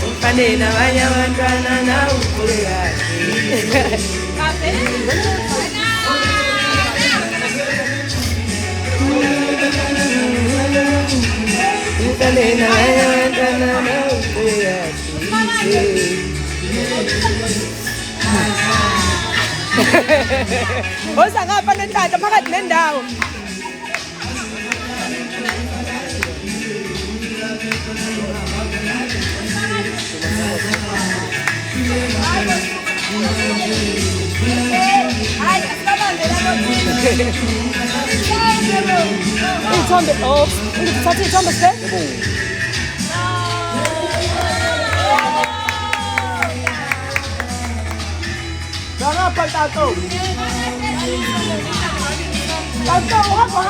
Ufane nabanye abantwana nawe ukhule kahle. Ufane nabanye abantwana nawe ukhule kahle. Oza ngapha nenhlanhla phakathi nendawo. Ithombe oh, ngithatha ithombe se? Ngapha tato. Tato hapa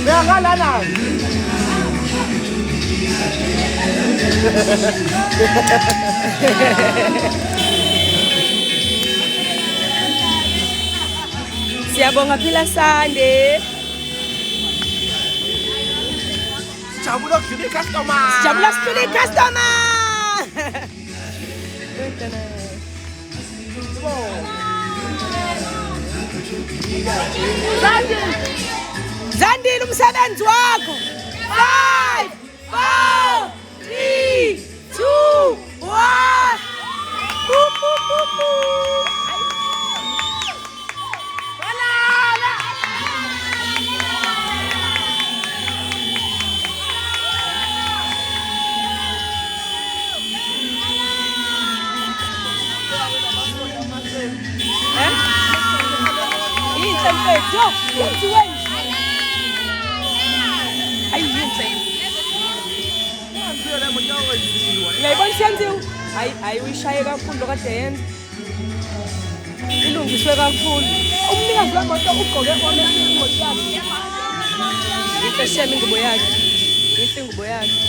Beagalana. Siyabonga phila Sande. Jabula Studio Customer. Jabula Studio Customer. Zandile umsebenzi wakho. 5 4 3 2 1. Hayi uyishaye kakhulu kade yenza. Ilungiswe kakhulu. Umnikazi wemoto ugqoke orange imoto yakhe. Ifasheme ingubo yakhe. Inhle ingubo yakhe.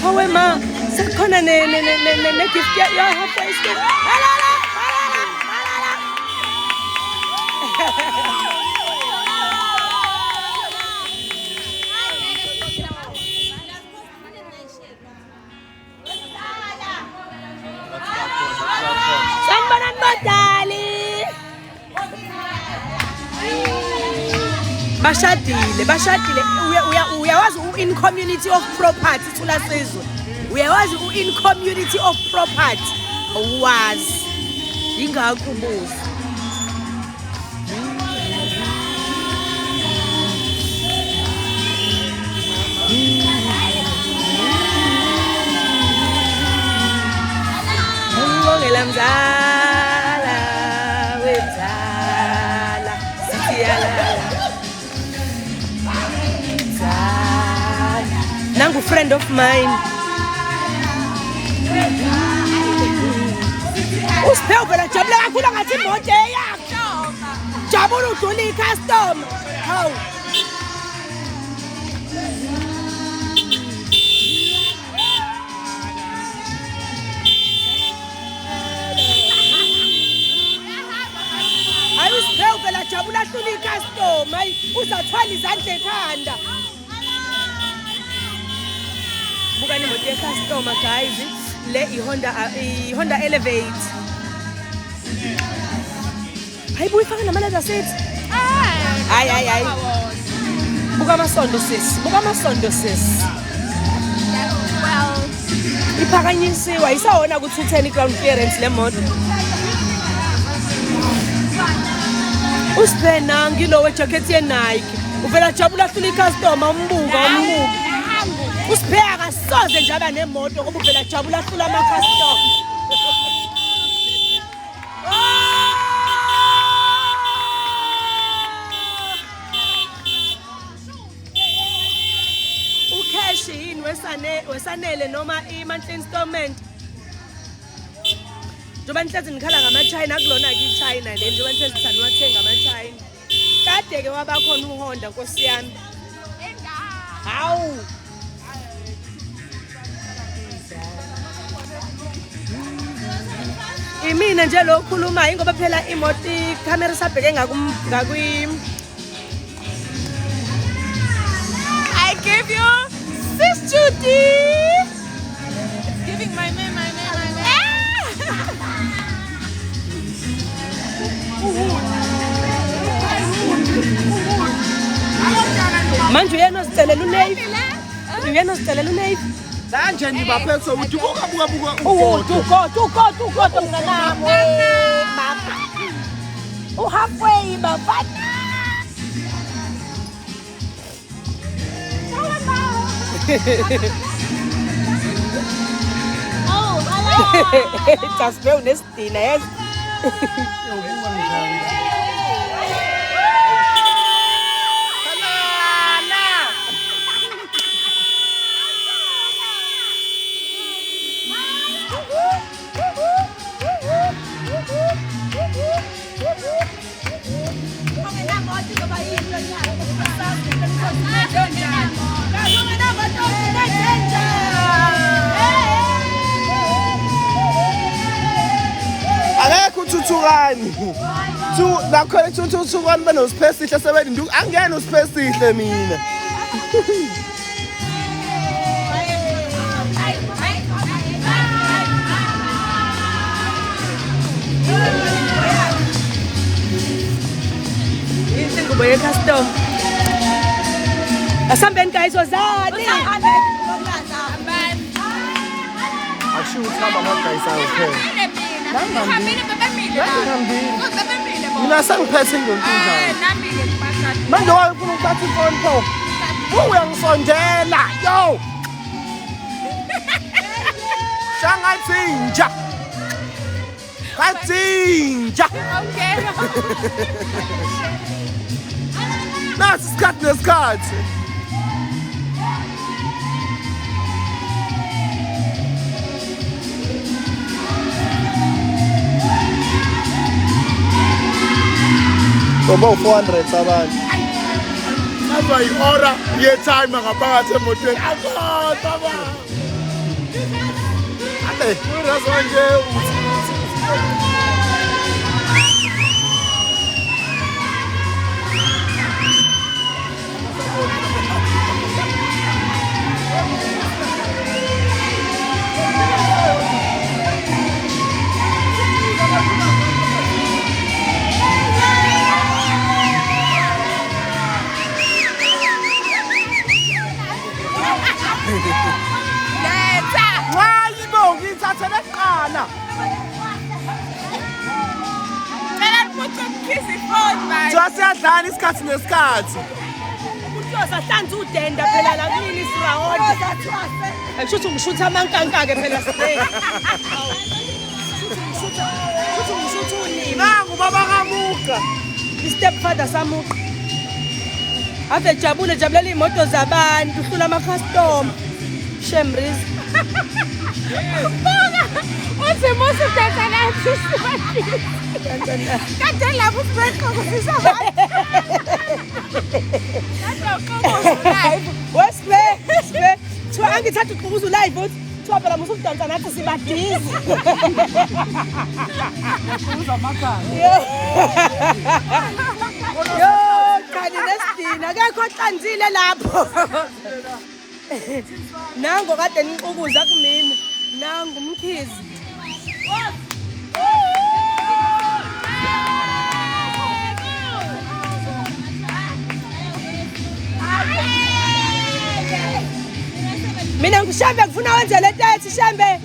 Hawe ma, sekhona ne gift ya half price gift. Sanibonani badali. Bashadile uyawazi in community of property thulasizwe. Uyawazi in community of property. Uwazi. Ingakho ubuza. Ngongela mzala wenzala siyalala mzala nangu friend of mine usiphe phela jabula kakhulu ngathi imoto yakho jabula udula icustomer hawu phela jabula hlula icustomer hayi uzathwala izandla ekhanda buka imoto yecustomer guys le iHonda Elevate hayi buyifaka namaleza sethi hayi buka amasondo sis well iphakanyisiwe ayisawona ukuthi 10 ground clearance le moto usipena ngilowe jacket ye Nike uvela jabula hlula icustomer umbuka usipheka kasoze njaba nemoto ngoba uvela jabula hlula ama customer ucash cash yini wesanele noma i-monthly installment njengoba nihlezi nikhala ngama-China kulona-ke i-China le njengoba nihlezi thani wathenga ama-China kade-ke wabakhona uHonda nkosi yami hawu imina nje lo khulumayo ingoba phela imoto ikhamera sabheke ngakwi I give you Sis Judy. It's giving my name. Manje uyenozicelela uNave. Uyenozicelela uNave. Manje ngibaphethe ukuthi buka Tuko mnganami mama. Halfway bafana. Oh, hello. Just veo nestina yes. Thuthukani nakhona thuthukani benosipesihle sebendi angena usipesihle mina ingubo ye-custom asambeni guys wazani akushiwo ukuhamba amagayisa kuphela mina sengiphethe ngenkunjani manje wayefuna ukuthatha ifoni pho uyangisondela yo shangathinja kathinja nasi isikhathi nesikhathi About 400 abantu. Aba ihora ye-time ngaphakathi emotweni. Baba. Ade, uyazo nje siyadlala isikhathi nesikhathi uThosa hlanza udenda phela la kulini sirawonde akusho ngishutha amankanka-ke phela sibe ngishutha unini nangu baba kamuka i-stepfather samuka ave jabulela iy'moto zabantu uhlula ama-custom shemriz Uthi musu tata nathi sibadile. Kade lapho sibekhokozisa abantu. Kade uqokoza live. Wesibe. Thiwa angithatha uqokoza live uthi thiwa phela musu kudansa nathi sibadizi. Uza makhaya. Yo, kani nesidina akekho qanzile lapho. Nango kade niqukuza kumina. Nangu umkhizi. Mina ngishambe kufuna wenze le date shambe.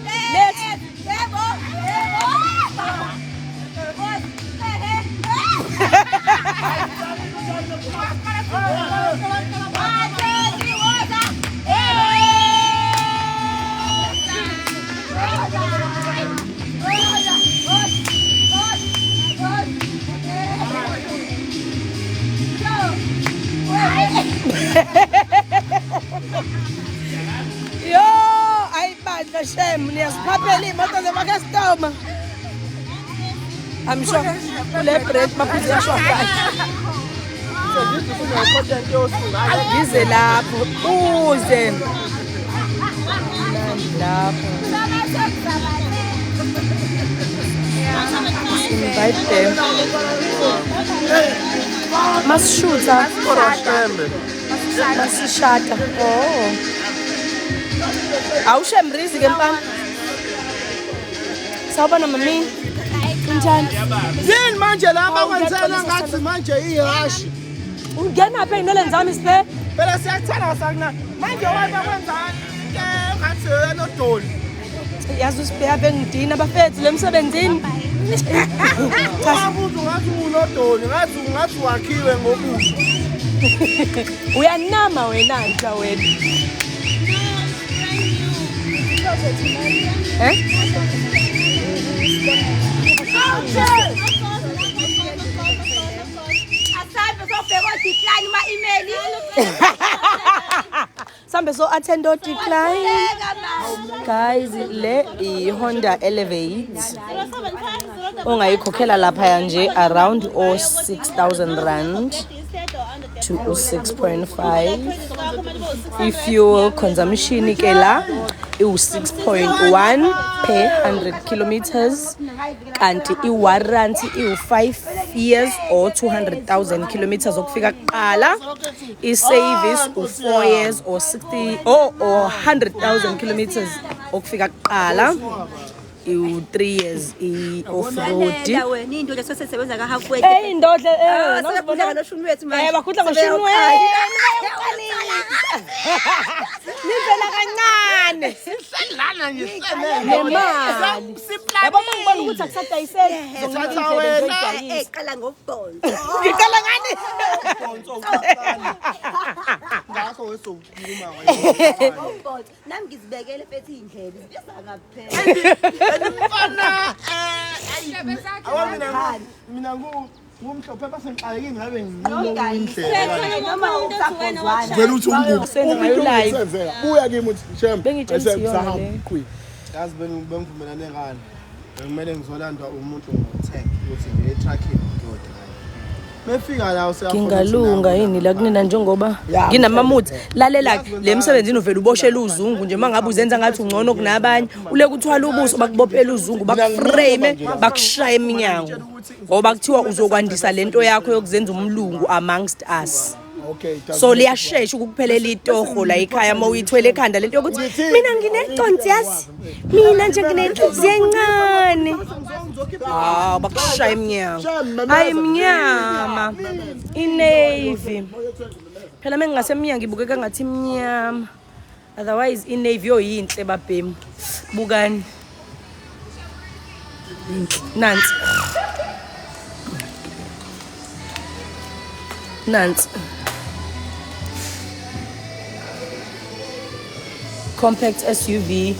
Yebo. siphaphele iy'moto zamakastoma. I'm sure kule break maphuzu yashwayo. Yize lapho uze lapho. Invite them. Masishuta. Masishata. Oh. Awushe mrizi ke mfana. Sawubona mami. Kunjani? Yini manje laba kwenzela ngathi manje ihashi. Ungena pha inole zami siphe. Phela siyakuthanda sakuna. Manje wabe kwenzani? Ke ngathi enodoli. Yazi usiphe abengidina bafethu lemsebenzini. Wabuza ngathi unodoli, ngathi wakhiwe ngobusha. Uyanama wena nja wena. Sambe so attend or decline. Guys, le Honda Elevate. Ongayikhokhela lapha nje around 6,000 rand to 6.5. If consumption ke la 6.1 per 100 kilometers kanti i-warranty 5 years or 200,000 kilometers okufika kuqala. I-service 4 years or 60 or 100,000 kilometers okufika kuqala. 3 years off-road. Indodla sesebenza ka halfway. Indodla Basibona noshuni wethu manje. Bakhudla ngoshuni wethu. Nivela kancane. Sihlala nje Nemali. Yabo mangibona ukuthi akusadayisela. Ngizothatha wena. Qala ngobhonzo. Ngiqala ngani? Ngakho wesokukhuluma wena. Ngobhonzo. Nami ngizibekele fethi indlela. Sibiza kaphela. Mfana mina ngumhlophe basengixakekile ngabe vele uthi umbuzo buya kimi uthi shem besahamba yazi bengivumelane ngani kumele ngizolandwa umuntu ngo-10 ukuthi nge-tracking ngiyodrive mefika la ngingalunga yini la kunina njengoba nginamamuthi lalela le msebenzini uvela uboshela uzungu nje mangabe uzenza ngathi ungcono kunabanye ule kuthwala ubuso bakubophela uzungu bakuframe bakushaya eminyango ngoba kuthiwa uzokwandisa lento yakho yokuzenza umlungu amongst us. So liyashesha ukuphelela itoho la ekhaya mawuyithwele ekhanda lento yokuthi mina ngineconsi yazi mina nje nginenhliziyo encane. Bakushaya eminyango ayimnyama inavy phela mengingase eminyango ibukeka ngathi imnyama otherwise inavy oyinhle babhemu bukani nansi compact SUV.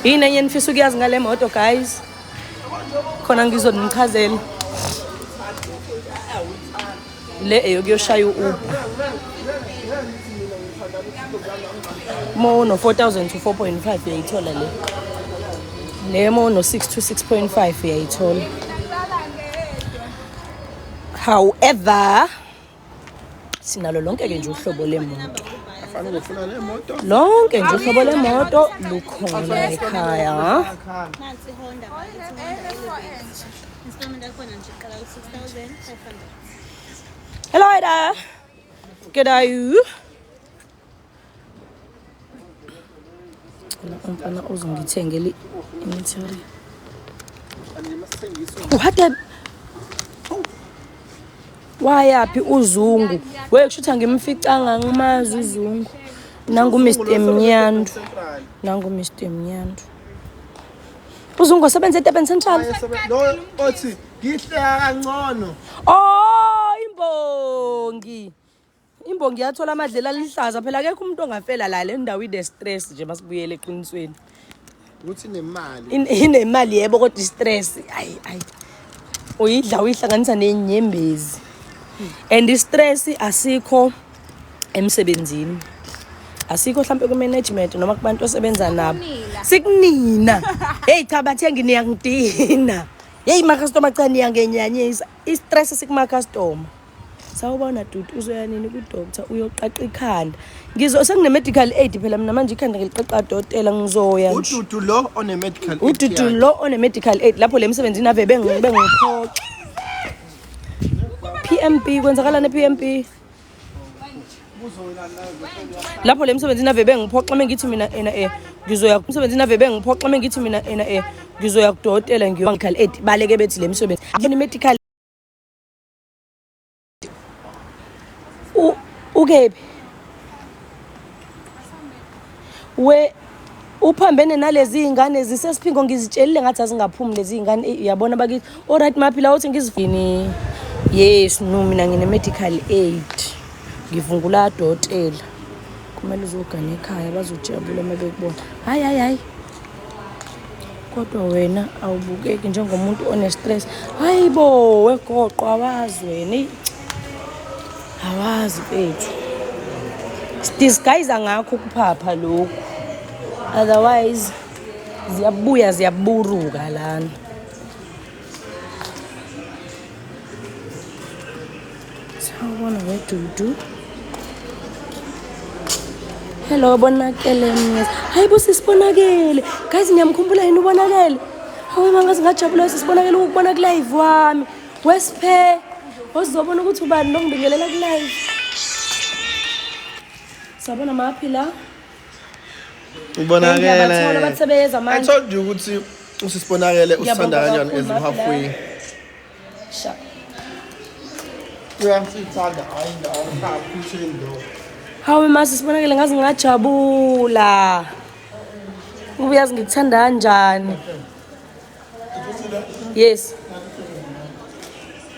Yini enye nifisa ukuyazi ngale moto guys? Khona ngizonichazela. Le eyokuyoshaya u-Uber. Mo no 4,000 to 4.5 uyayithola le. Le mo no 6 to 6.5 uyayithola. However, sinalo lonke ke nje uhlobo lemoto. Lonke nje uhlobo lemoto lukhona ekhaya. Nansi Honda installment yakhona nje qala ku 6,500. Hello Ida. Good are you? Umfana uzongithengela imithari. Uhade wayaphi uzungu wekushuthi ngimficanga ngimazi uzungu nangu Mr Mnyandu uzungu sebenza eTurban Central lo othi ngihleka kancane imbongi yathola amadlela alihlaza phela akekho umuntu ongafela la le ndawo ide stress nje masibuyele eqinisweni uthi nemali inemali yebo kodwa stress ayi uyidla uyihlanganisa nenyembezi and stress asikho emsebenzini asikho mhlambe ku management noma kubantu osebenza nabo sikunina hey cha bathengi niyangidina hey ma-customer cha niyangenyanyisa i-stress sikuma-customer sawubona dude uzoya nini ku-doctor uyoqaqa ikhanda sengine-medical aid phela mina manje ikhanda ngiliqaqa dokotela ngizoya ududu lo one-medical aid ududu lo one-medical aid lapho le msebenzini ave bengiphoxa PMP kwenzakalani PMP lapho le msebenzini ave bengiphoxa mengithi mina ngizoya kumsebenzini ave bengiphoxa mengithi mina ngizoya kudokotela ngiyo-medical aid baleke bethi le msebenzi medical ukephi we uphambene nalezi ingane zisesiphingo ngizitshelile ngathi azingaphumi lezi ingane uyabona bakithi alright maphila uthi ngizifini yes no mina ngine-medical aid ngivungula dokotela kumele uzogana ekhaya bazojabula uma bekubona hayi kodwa wena awubukeki njengomuntu one-stress hayi bo wegoqo awazi wena awazi bethu disguise ngakho ukuphapha lokhu otherwise ziyaburuka lana sawubona wedudu hello bonakele mnezi hayi bo sisibonakele guys ngiyamkhumbula yini ubonakele hawe mangazi ngajabula sisibonakele ukubona ku live wami wesiphe ozobona ukuthi ubani nongibingelela ku live sabona maphila ubonakele bathebeza manje I told you ukuthi usisibonakele usithanda kanjani as halfway sha uyasithanda ayingaphishendo hawe mase sibonakele ngazi ngajabula ubuyazi ngikuthanda kanjani yes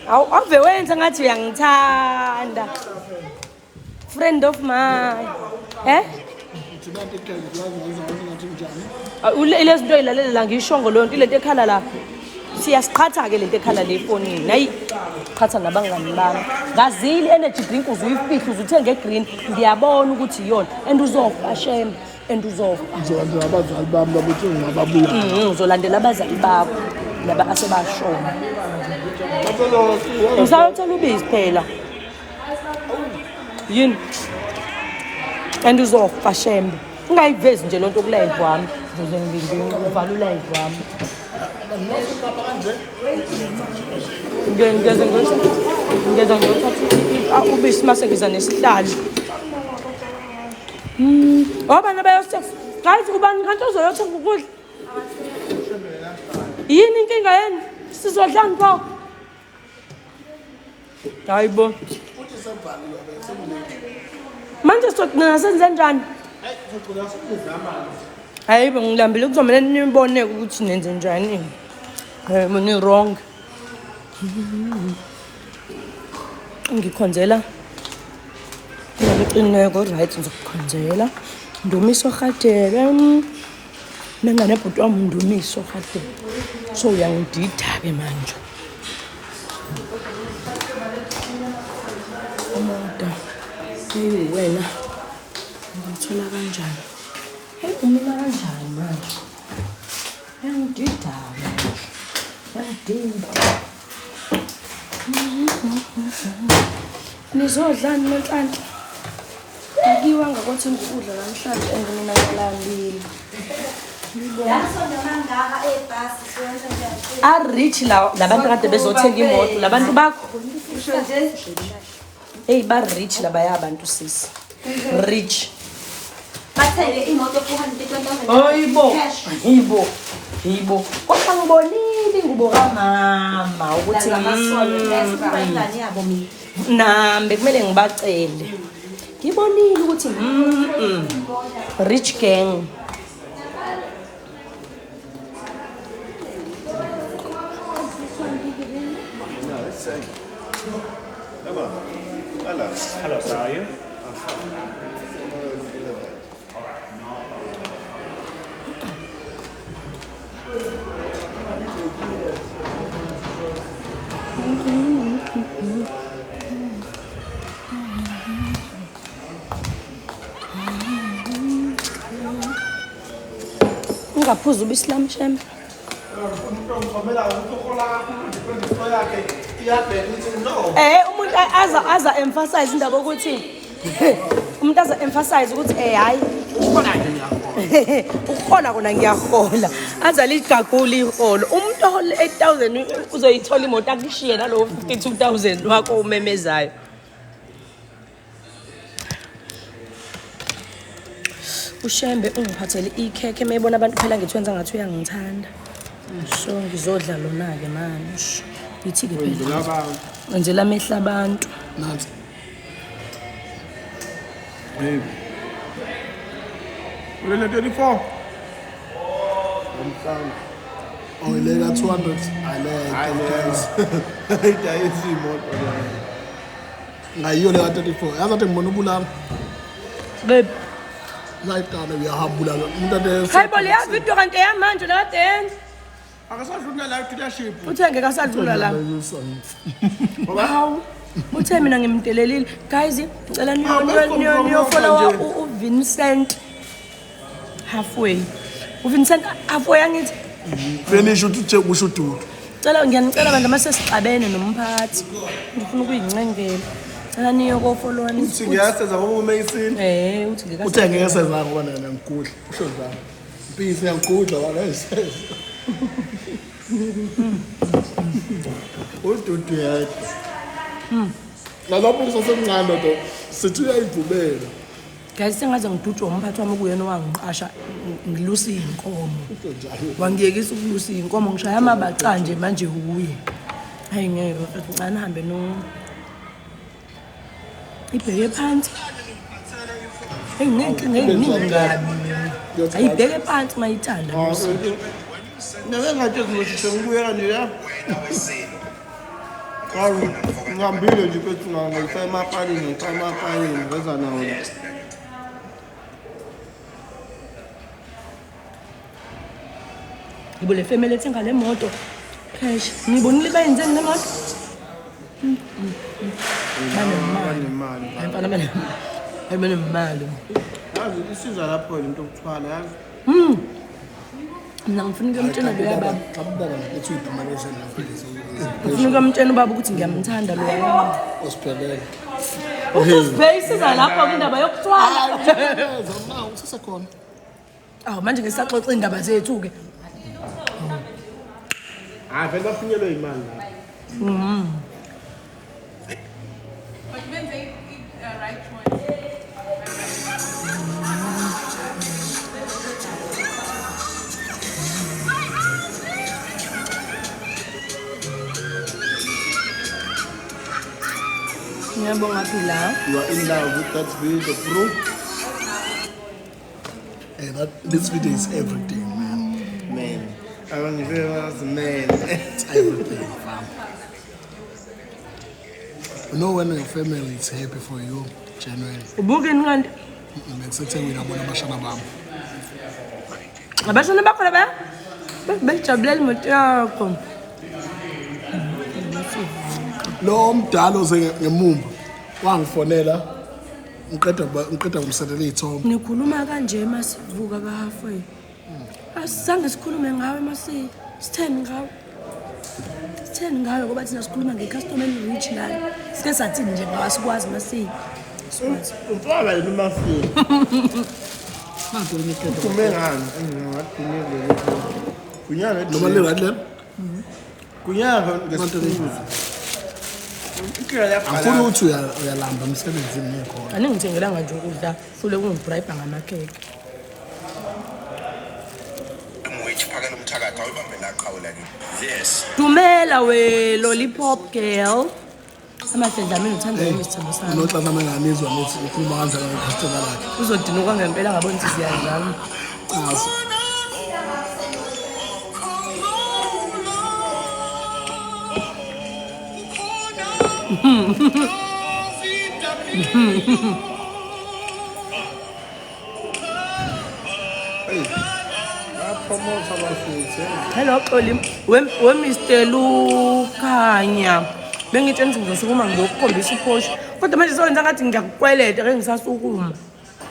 ave wenza ngathi uyangithanda friend of mine ile zinto ilalela ngishongo leyo nto lento ekhala la siyasiqhatha ke lento ekhala le efonini hayi qhatha nabangani bami ngazili energy drink uzuyifihla uzuthenge green ngiyabona ukuthi iyona and uzofa shame and uzofa uzolandela abazali bami babuthi ngababuya uzolandela abazali bakho laba asebashona usayothola ubisi phela yini and uzofa shembe ungayivezi nje lonto ku live wami ukuze ngivala live wami ngeza ngiyothatha ubisi mase ngiza nesihlalo obana bayosef guys ubani kanti uzoyothenga ukudla yini inkinga yenu sizodlani pho hayibo manje sodina senze njani hayibo ngilambile kuzomela nibone ukuthi nenze njani muni wrong ngikhonzela ngikuqineko right ngizokukhonzela ndumiso khatele nengane bhuti wami ndumiso khatele so uyangidida ke manje amoda hey wena ngithola kanjani hey umina kanjani manje uyangidida nizodlani nenhlanhla akiwa ngakwathi ngikudla namhlanje engimina ngalambile arich labantu kade bezothenga imoto labantu bakho hey ba-rich labaya abantu sisi rich bathenge imoto 420,000 yibo kodwa ngibonile ingubo kamama ukuthi nambe kumele ngibacele ngibonile ukuthi rich gang Hello, sir, are you? ngaphuza ubislam shem. Umuntu aza emphasize indaba ukuthi umuntu aza emphasize ukuthi hayi ukhola kona ngiyahola aza ligagula iholo umuntu ohole 8000 uzoyithola imoto akushiye nalo 52000 wakho umemezayo. Ushembe ungiphathele ikhekhe mayibona abantu phela ngitwenza ngathi uyangithanda. So ngizodla lona ke manje. Yithi ke phela. Ngenzela amehla abantu. Nansi. Hey. Ule 34. Umfana. Oh, ilega 200. Ayayisi imoto. Ngayiyo le 34. Yazi athi ngibona ubulala. Babe. Layitana uyahambula umuntu ade. Hayibo le yavidiyo kanti eyamanje la dance. Akasadlula la leadership. Uthenge kasadlula la. Wow. Uthe mina ngimdelelile. Guys, ngicela niyo follow uVincent halfway. uVincent halfway angithi. Finish uthi kusho ududu. Ngiyanicela bandla mase sixabene nomphathi. Ngifuna ukuyincengela. Cela niyo ko follow ni. Uthi ngiyaseza ngoba uMason. Uthi ngeke. Uthe ngeke seza ngoba nana ngigudla. Usho njalo. Mpisi ngigudla wala eseza. Ududu yakhe. Nalapho kusasemncane do sithi uyayivumela. Guys sengaze ngidudwe umphathi wami kuyena wangiqasha ngilusa inkomo. Wangiyekisa ukulusa inkomo ngishaya amabaca nje manje uye. Hayi ngeke mfethu ngani hambe no. Ibheke phansi. Hey ngeke ngabi. Ayibheke phansi mayithanda. Nebe ngathi ngizosho ngibuyela nje ya. Hawu ngihambile nje bethu ngayifaka emapalini ngeza nawo. Ibo le family ethenga le moto cash. Ngibonile bayenzeni le moto? Banemali. Mfana mina. Banemali. Yazi isiza lapho into okuthwala yazi. Mina ngifuna ukumtshela lo yaba. Abantwana bethu idumanation lapho lezi. Ngifuna ukumtshela ubaba ukuthi ngiyamthanda lo yaba. Osiphelele. Usibhekisiza lapho indaba yokuthwala. Zona usesekhona. Manje ngisaxoxa indaba zethu ke. Vele bafinyelwe imali lapho. But when they eat the right choice. Ngiyabonga phela. You are in love with that video, bro. Hey, this video is everything, man. I don't even know man. It's everything, fam. You know when your family is happy for you, genuine. Ubukeni kanti? Ngisethe wena bona abashana bami. Abashana bakho la ba? Bejabulela imoto yakho. Lo mdalo ze ngemumba wangifonela ngiqeda kumselela izithombe. Nikhuluma kanje masivuka ka halfway. Asizange sikhulume ngawe masi sitheni ngawe ngoba thina sikhuluma ngecustomer reach la. Sike sathini nje ngoba sikwazi masi. Ufala yini mafini? Manje ngikhetha kumengani engingathumele kunyaka noma le right le. Kunyaka ngesizwe. Angifuni ukuthi uyalamba emsebenzini ngikhona. Aningithengelanga nje ukudla fule kungibribe ngamakheke. Phakela umthakathi awubambe la qhawula ke. Yes. Dumela we lollipop girl. Amadledlamini uthanda isithando sami. Nohlala menganizwa nithi ukhuluma kanjani ngecustomer lakhe. Uzodinuka ngempela ngabona ukuthi siyadlala. Qazi. Hello Xoli, we Mr Lukhanya. Bengitshela ukuthi ngizosukuma ngiyokukhombisa iPorsche. Kodwa manje sowenza ngathi ngiyakukweleta ke ngisasukuma.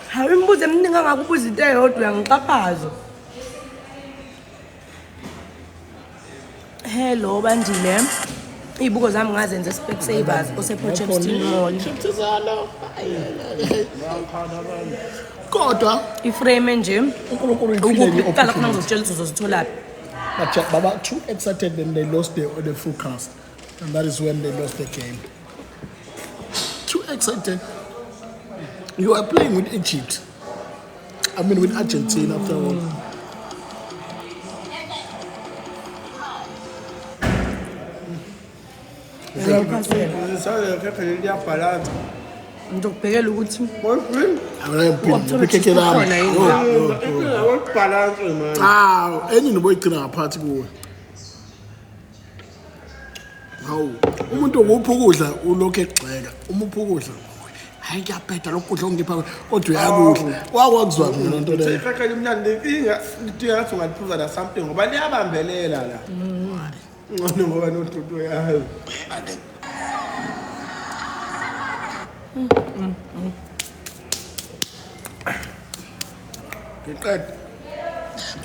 Hayi imibuzo eminingi angakubuza into eyodwa uyangiqaphaza. Hello bandile. Izibuko zami ngazenza Specsavers osePotchefstroom Mall. Kodwa Iframe nje. uNkulunkulu uyiphile Uqala khona ngizotshela ukuthi uzozithola. but Baba too excited then they lost the full cast and that is when they lost the game. Too excited. You are playing with Egypt. I mean with Argentina after all. Ngizokubhekela ukuthi enye noboyigcina ngaphathi kuwe. Hawu, umuntu nguphi ukudla ulokhu egxeka. Umuphi ukudla? Hayi kuyabheda lokhu kudla ongipha kodwa uyakudla. Wakwakuzwa mina lento leyo. Ikhekhe limnandi inga ngathi ungaphuza la something ngoba liyabambelela la. Ngcono ngoba nodudu yayo.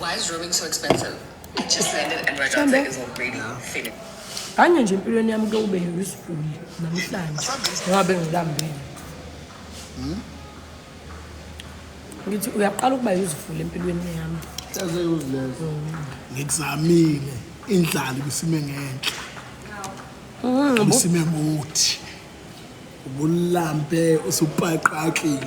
Why is rooming so expensive? I just landed and my traffic is already finished. kanye nje empilweni yami ke ube useful namhlanje. Ngabe ngilambile. Ngithi uyaqala ukuba useful empilweni yami. Hlaze uzilezo. Ngikuzamile indlala ibisime ngenhla. Ibisime muthi. Ubulambe usupaqaqile.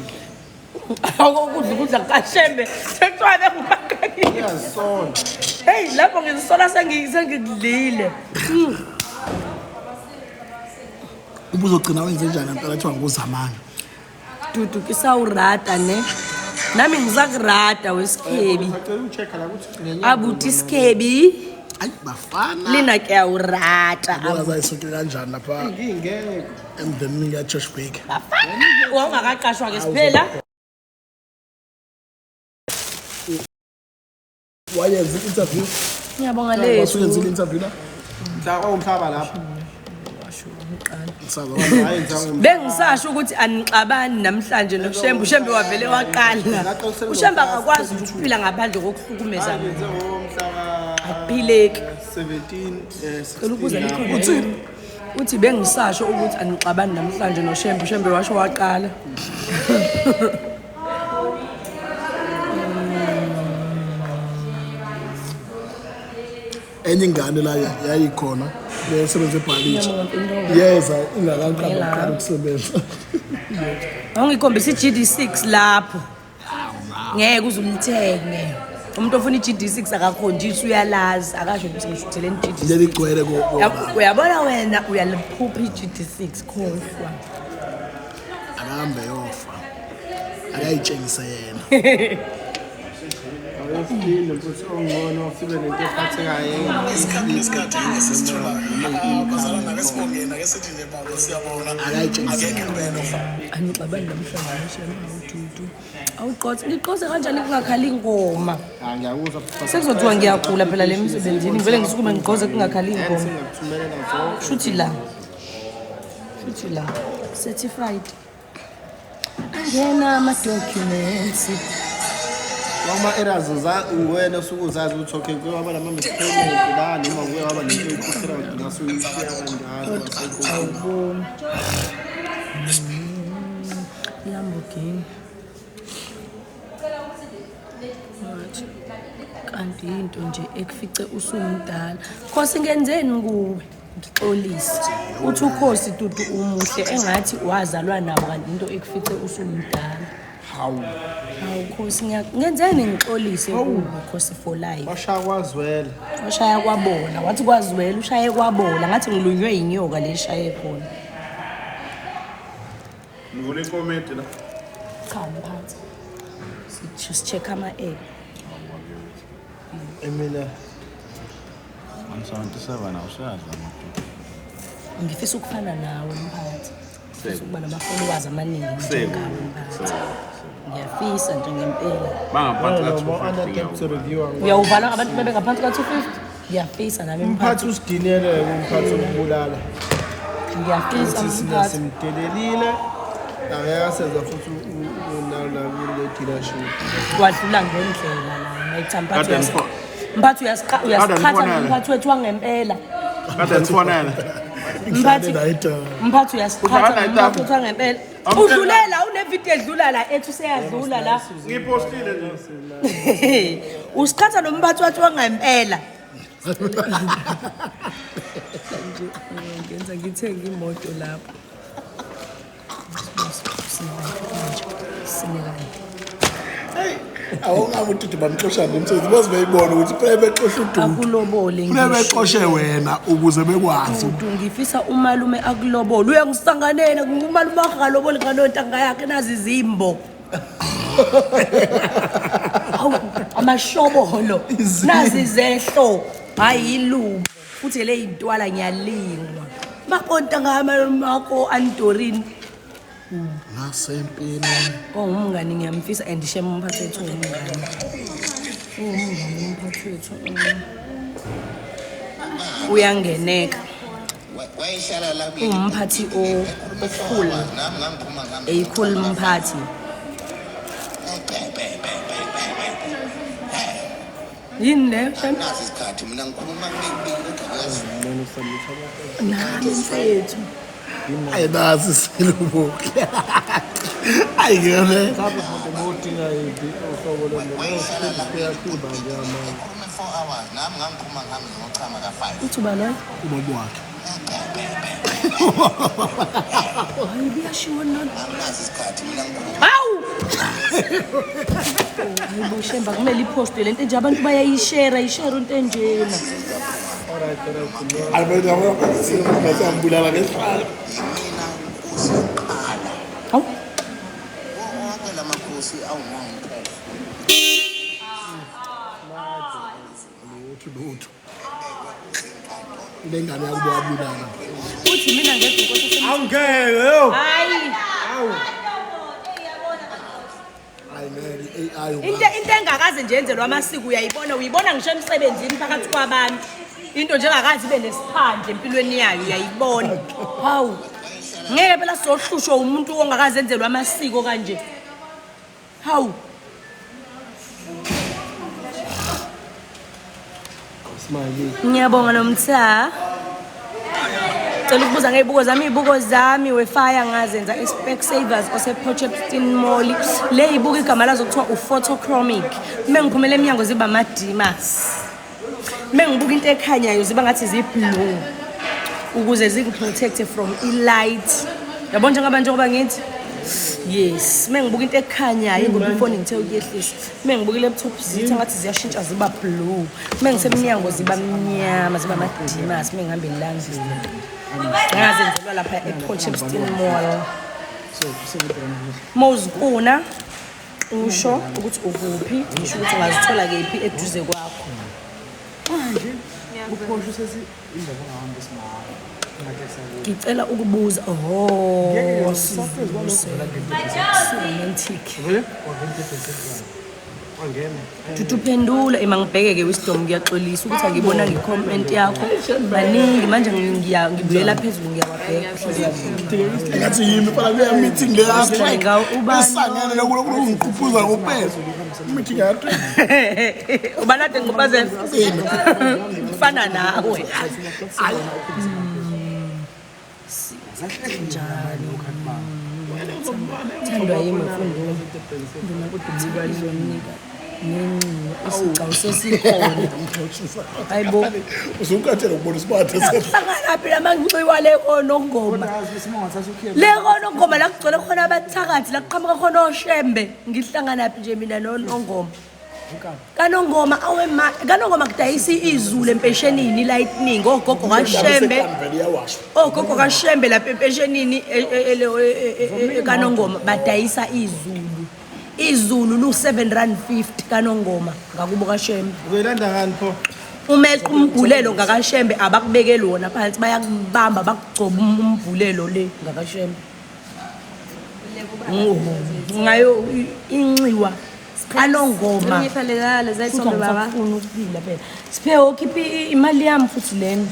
Ukudla kashembe sekuthiwa ngubakakile. Iyasona. Hey lapho ngizisola sengikudlile. Ubuzogcina wenze njani impela kuthiwa nguzamanga. Dudu kisawurata ne. Nami ngizakurata wesikhebi. Ngicela ucheck la ukuthi Abuti isikhebi Ayi bafana. lina ke awurata. Bona zayisoke kanjani lapha ngingeke. emndenini kaJosh Baker. Ungakaqashwa ke siphela. Wayenza interview. Ngiyabonga lethu. Wayenza interview la. Mhla umhlaba lapha. Saza Hayenza Bengisasho ukuthi anixabani namhlanje noShembe. uShembe wavele waqala. uShembe akakwazi nje ukuphila ngaphandle kokuhlukumeza. Hayenza ngomhlaba Akuphileki. 17 Ukuze nikhona uthi bengisasho ukuthi anixabani namhlanje noShembe. uShembe washo waqala. enye ingane la yayikhona besebenze eBhalithi. Yeza ingakaqala ukusebenza. Awungikhombisa iGD6 lapho. Ngeke uzumthenge. Umuntu ofuna iGD6 akakhonjisi uyalazi akasho ukuthi ngishuthele iGD6. Leli gcwele ko. Uyabona wena uyaliphupha iGD6 khohlwa. Akambe yofa. Akayitshengise yena. aweskin futhi ongcono sibe nento ephathekayo isikhathi ngesitholayo bazalana ngesibongena ke sithi nje baba siyabona Akayitshengise. Anixabani namhlanje noShembe. Awuqothe liqose kanjani kungakhali ingoma. ngiyakuzwa Sekuzothiwa ngiyagula phela le misebenzini ngivele ngisukume ngiqoze kungakhali ingoma. ngiyakuthumelela zonke Shuthi la certified angena ama documents Wama errors wena usukuzazi ukuthi okay kuyaba nama mistakes la noma kuyaba lento ekhokhela udinga suyishiya kanjalo awubona Lamborghini kanti into nje ekufice usumdala Khosi ngenzeni kuwe ngixolise uthi ukhosi dudu umuhle engathi wazalwa nabo kanti into ekufice usumdala hawu Khosi ngenzeni ngixolise kuwe Khosi for life bashaya kwazwela ushaya kwabola wathi kwazwela ushaye kwabola ngathi ngilunywe inyoka leshaye khona ngone comment la cha mphathi just check ama app emina 177 awusazi ngifisa ukufana nawe mphathi ngifisa ukuba nama-followers amaningi njengawe mphathi ngiyafisa nje ngempela bangaphansi to review uyawuvala abantu bebe ngaphansi ka-250 ngiyafisa nami umphathi mphathi usiginele umphathi ukubulala ngiyafisa mphathi simdelelile akayasenza futhi unala kule dealership wadlula ngendlela la ngayithamphathi mphathi uyasiqhatha nomphathi wethu wangempela. Kade nifonela. Mphathi uyasiqhatha nomphathi wethu wangempela. Udlulela unevideo edlula la ethu seyadlula la. Ngipostile nje. Usiqhatha nomphathi wethu wangempela. Ngenza ngithenga imoto lapho. Awungabe uDudu bamxoshana nomsebenzi bose beyibona ukuthi kufanele bexoshe uDudu. Akulobole Kufanele bexoshe wena ukuze bekwazi. uDudu ngifisa umalume akulobole. Uyangisanganela umalume akalobole ngalontanga yakhe nazi izimbo. Awu amashobolo nazi izehlo hayi ilubo futhi le intwala ngiyalingwa. Bakonta ngamalume akho Antorini. Nasempini. Umngani ngiyamfisa and shame umphathi wethu umngani. Umphathi wethu. Uyangeneka. Wayishala la Umphathi okhulu. Eyikhulu umphathi. Yini le? nazi isikhathi mina ngikhuluma Nami mfethu. Ay nazi silubo. Ay ngene. ngikhuluma 4 hours nami ngikhuluma ngami ngochama ka5 Uthi balo? Ubaba wakhe. Hayi biyashiwa nani? nazi isikhathi mina ngikhuluma Hawu! Hayibo shemba kumele iposte lento nje abantu bayayishare into enjena. Alberto ngaba siyambulala ngesikhala. mina usiqala Hawu! wonke lamakhosi awungonke Lutho. Lengane yakubo wabulala. Uthi mina ngedukho Awungeke yo. hayi Ay ngeke AI. into engakaze nje yenzelwa amasiko uyayibona ngisho emsebenzini phakathi kwabantu into nje engakaze ibe nesiphandle empilweni yayo uyayibona hawu ngeke phela sohlushwa umuntu ongakaze enzelwa amasiko kanje hawu ngiyabonga nomtha cela ukubuza ngeibuko zami wefire ngazenza iSpec Savers osePorchepstein Mall le ibuka igama lazo kuthiwa uphotochromic mengiphumela eminyango ziba madimas mengibuka into ekhanyayo ziba ngathi ziblue ukuze zingiprotect from ilight yabona njengabantu ngoba ngithi yes mengibuka into ekhanyayo ngoba ifoni ngithe ukuyehlisa mengibuka ilaptop zithi ngathi ziyashintsha ziba blue mengiseminyango ziba mnyama ziba madimas mengihambe elandlini ngazenzelwa lapha ePorchepstein Mall mawuzikuna usho ukuthi ukuphi ngisho ukuthi ungazithola kephi eduze kwakho manje uphosho sesi indaba ngahamba isimanga ngicela ukubuza romantic Tutuphendula emangibheke ke wisdom ngiyaxolisa ukuthi angibona ngicomment yakho baningi manje ngibuyela phezulu ngiyawabheka Ngathi yimi phela kuya meeting le strike. Usangene lokukhuphuza ngopeso. Meeting yakho. ubanade ngqubazela ufana nawe hayi njani thandwa yimi mfundo nakudiba lizonika isicawu sesikhona hayibo Usunkathela ukubona isiphathe sethu. hlangana phela mangixiwa le konongoma le konongoma la kugcwele khona abathakathi la kuqhamuka khona oshembe ngihlangana phi nje mina nonongoma kanongoma kanongoma kudayisa izulu empeshenini lightning ogogo kaShembe ogogo kaShembe lapha empeshenini kanongoma badayisa izulu lu 7.50 kanongoma ngakubo kaShembe Uyilanda ngani pho? umeqa umbhulelo ngakaShembe abakubekela wona phansi bayakubamba bakugcoba umbhulelo le ngakaShembe ngayo inxiwa kanongoma ngiphelelala zayithombe baba ufuna ukubila phela siphe okhiphi imali yami futhi lena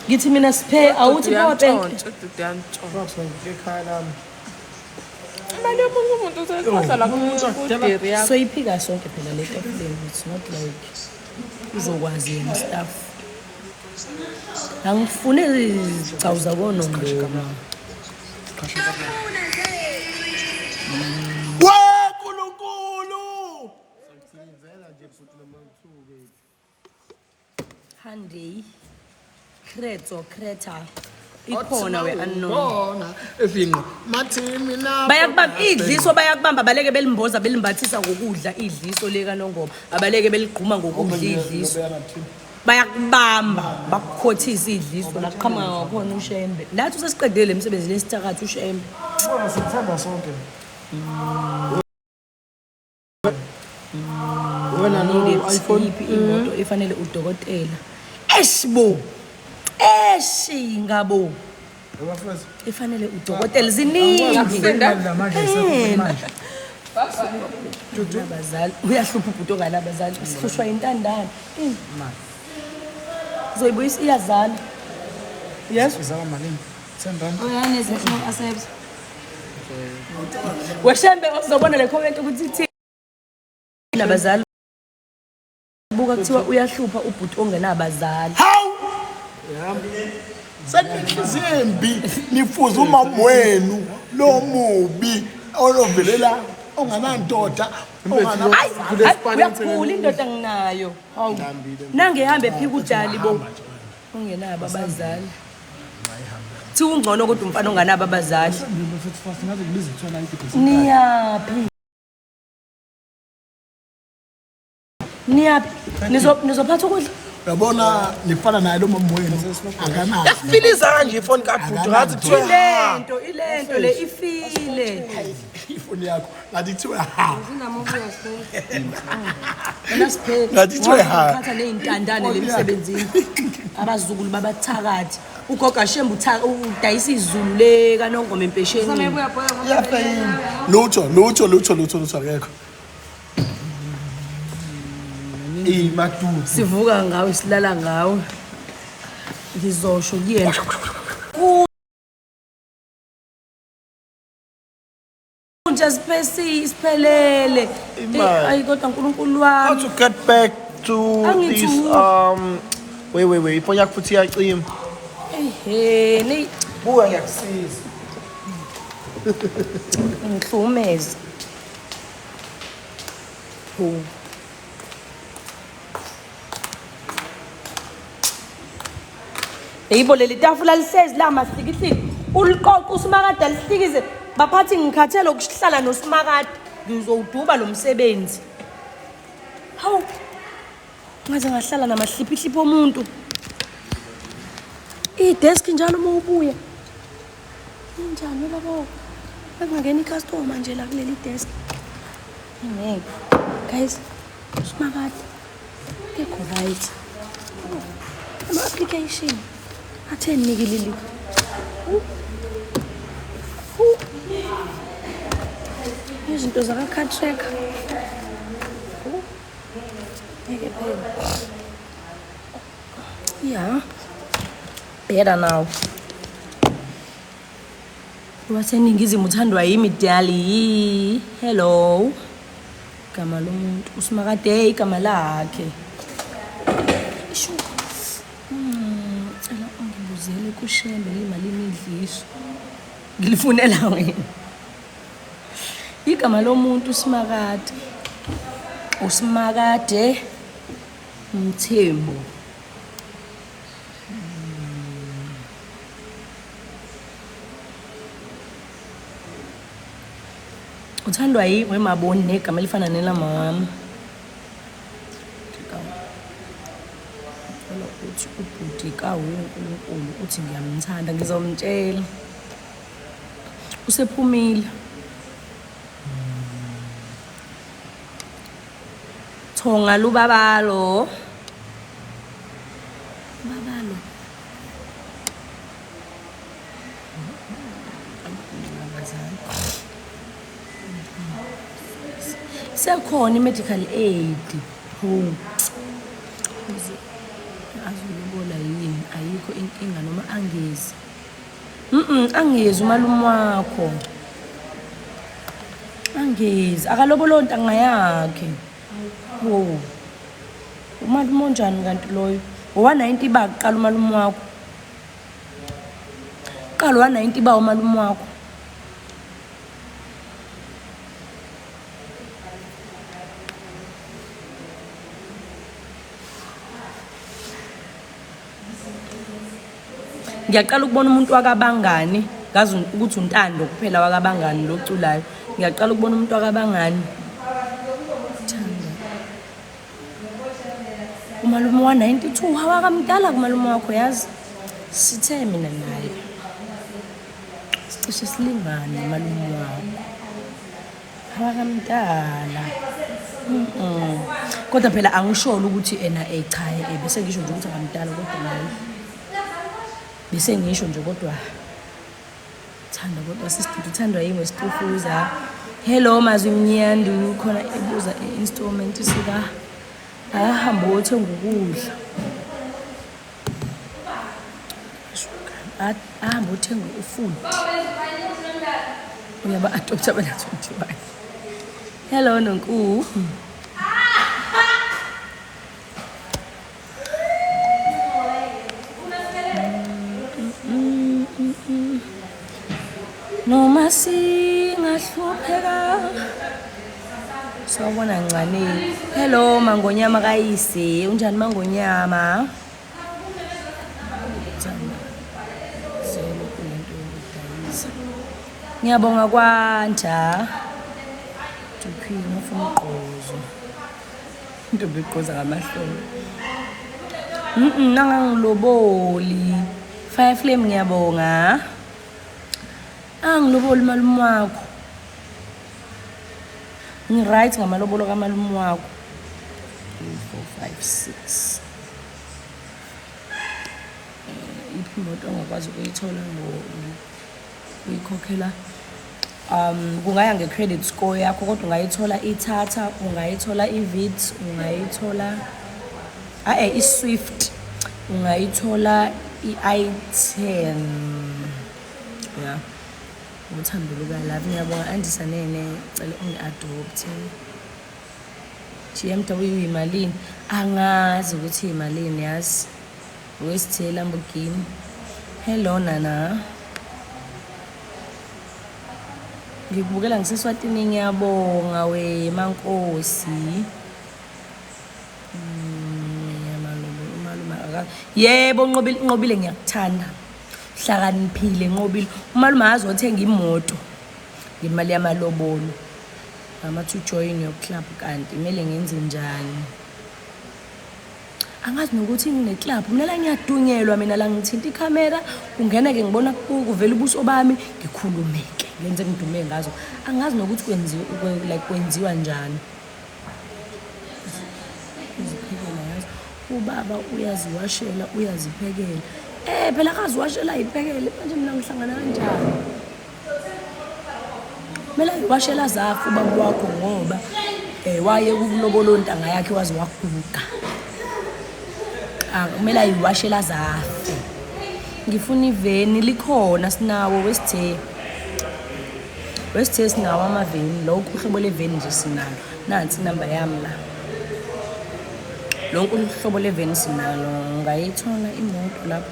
ngithi mina siphe awuthi power bank Imali yomunye umuntu usehlala ku-dairy yakho. Soyiphika sonke phela le tafuleni. It's not like uzokwazi yena stuff. Angifune izigcawu zakonombo. Handy. Kreto, Kreta. Ikhona we-unknown. Efinqo. Mathimi na. Bayakubamba idliso bayakubamba baleke belimboza belimbathisa ngokudla idliso leka nongoba abaleke beligquma ngokudla idliso bayakubamba bakukhothisa idliso la qhamuka ngakhona ushembe nathi usesiqedile emsebenzini lesithakathi ushembe Bona sithanda sonke. Wena no iPhone imoto efanele udokotela eshibo ngabo abafethu. efanele udokotela ziningi abazali uyahlupha ubhuti onganabazali sihlushwa intandane zoyibuyisa iyazala yes Izaba malini? 10 rand. oyaneze asebs weshembe uzobona le comment ukuthi ithi nabazali buka kuthiwa uyahlupha ubhuti ongenabazali Senizembi nifuza umama wenu lo mubi olovelela onganandoda uyakhula indoda nginayo hawu nange ihambe phika ujali bo ungenabo abazali thi ungcono kodwa umfana onganabo abazali niyaphi nizophatha ukudla yabona nifana naye lo mama wenu anganazi Yafiliza kanje ifoni kabhuti ngathi kuthiwa ilento le ifile ifoni yakho ngathi kuthiwa ha nasiphela ngathi kuthiwa ha ukhatha nezintandane lemsebenzini abazukulu babathakathi ugoga shembe udayisa izulu le kanongoma empesheni lutho akekho matutu. sivuka ngawe silala ngawe ngizosho kuyena nje siphelele ayi kodwa uNkulunkulu How wami to get back to this Angithuki. wait ifoni yakho futhi iyacima. ehe Buka ngiyakusiza. ngihlumeza Yibo leli tafula lisezi la masikihliki uliqoqa usimakade lihlikize baphathi ngikhathele ukuhlala nosimakade ngizowuduba lo msebenzi hawu ngaze ngahlala namahliphi omuntu idesk njalo uma ubuya injani babo bangena icustomer nje la kuleli desk ngeke guys usimakade kekho right ama application Atheni nikilili. Izinto zaka card tracker. Ngeke phela. Yeah. Better now. Waseningizimu uthandwa yimi Dali. Hello. Gama lomuntu usimakade igama lakhe. Isho. Ngibuzele kushembe imali imidliso ngilifunela wena igama lomuntu usimakade Mthembu uthandwa yiwe maboni negama lifana nela mama uthi ubhuti kawe uNkulunkulu uthi ngiyamthanda ngizomtshela usephumile thonga lubabalo sekhona i-medical aid azulibona yini ayikho inkinga noma angezi angezi umalume wakho Angezi akalobolo ntanga yakhe. Wo. Umalume onjani kanti loyo? Wa90 ba kuqala umalume wakho. Qala wa90 ba umalume wakho. Ngiyaqala ukubona umuntu wakabangani, ngazi ukuthi untando kuphela wakabangani loculayo. Ngiyaqala ukubona umuntu wakabangani. Umalume wa92 hawakamdala kumalume wakho yazi. Sithe mina naye. Sicishe silingane malume wakho. Hawakamdala. Kodwa phela angisholo ukuthi ena cha bese ngisho nje ukuthi akamdala kodwa naye. Bese ngisho nje kodwa thanda kodwa sister uthandwa yini wesifufuza. Hello mazwi mnyandu khona ebuza installment sika ahamba uthenga ukudla. Ahamba uthenga ufood. Uyaba adopt abana 21. Hello nonku. Noma singahlupheka sawubona ncane. Hello Mangonyama kayise unjani Mangonyama? Ngiyabonga kwanja Tuphini ufuna uqozo into beqoza ngamahlombe nangangiloboli 5 flame ngiyabonga angiloboli malume wakho ngi-right ngamalobolo kamalume wakho 4 5 6 iphi imoto ongakwazi ukuyithola uyikhokhela kungaya nge-credit score yakho kodwa ungayithola iTata ungayithola iVit ungayithola iSwift ungayithola i10 yeah uthando luka love ngiyabonga andisanene cela ungi-adopt GMW imalini angazi ukuthi imalini yazi West Lamborghini. Hello nana ngikubukela ngiseswatini ngiyabonga we mankosi umalume yebo nqobile ngiyakuthanda hlakaniphile nqobile umalume azothenga imoto ngemali yamalobolo to join your club kanti kumele ngenze njani angazi nokuthi ngine club kumele ngiyadunyelwa mina la ngithinta ikamera ungena ke ngibona kuvela ubuso bami ngikhulumeke ngenze ngidume ngazo angazi nokuthi kwenziwa njani iziphekela yazi ubaba uyaziwashela uyaziphekela phela akaziwashela iphekele manje mina ngihlangana kanjani mela iwashela zafu baba wakho ngoba waye kulobolo ntanga yakhe wazi waguga kumele ayiwashela zafu ngifuna iveni likhona sinawo West sinawo amaveni lokho uhlobo leveni nje sinalo nansi number yami la lonke uhlobo leveni sinalo ngayithola imoto lapho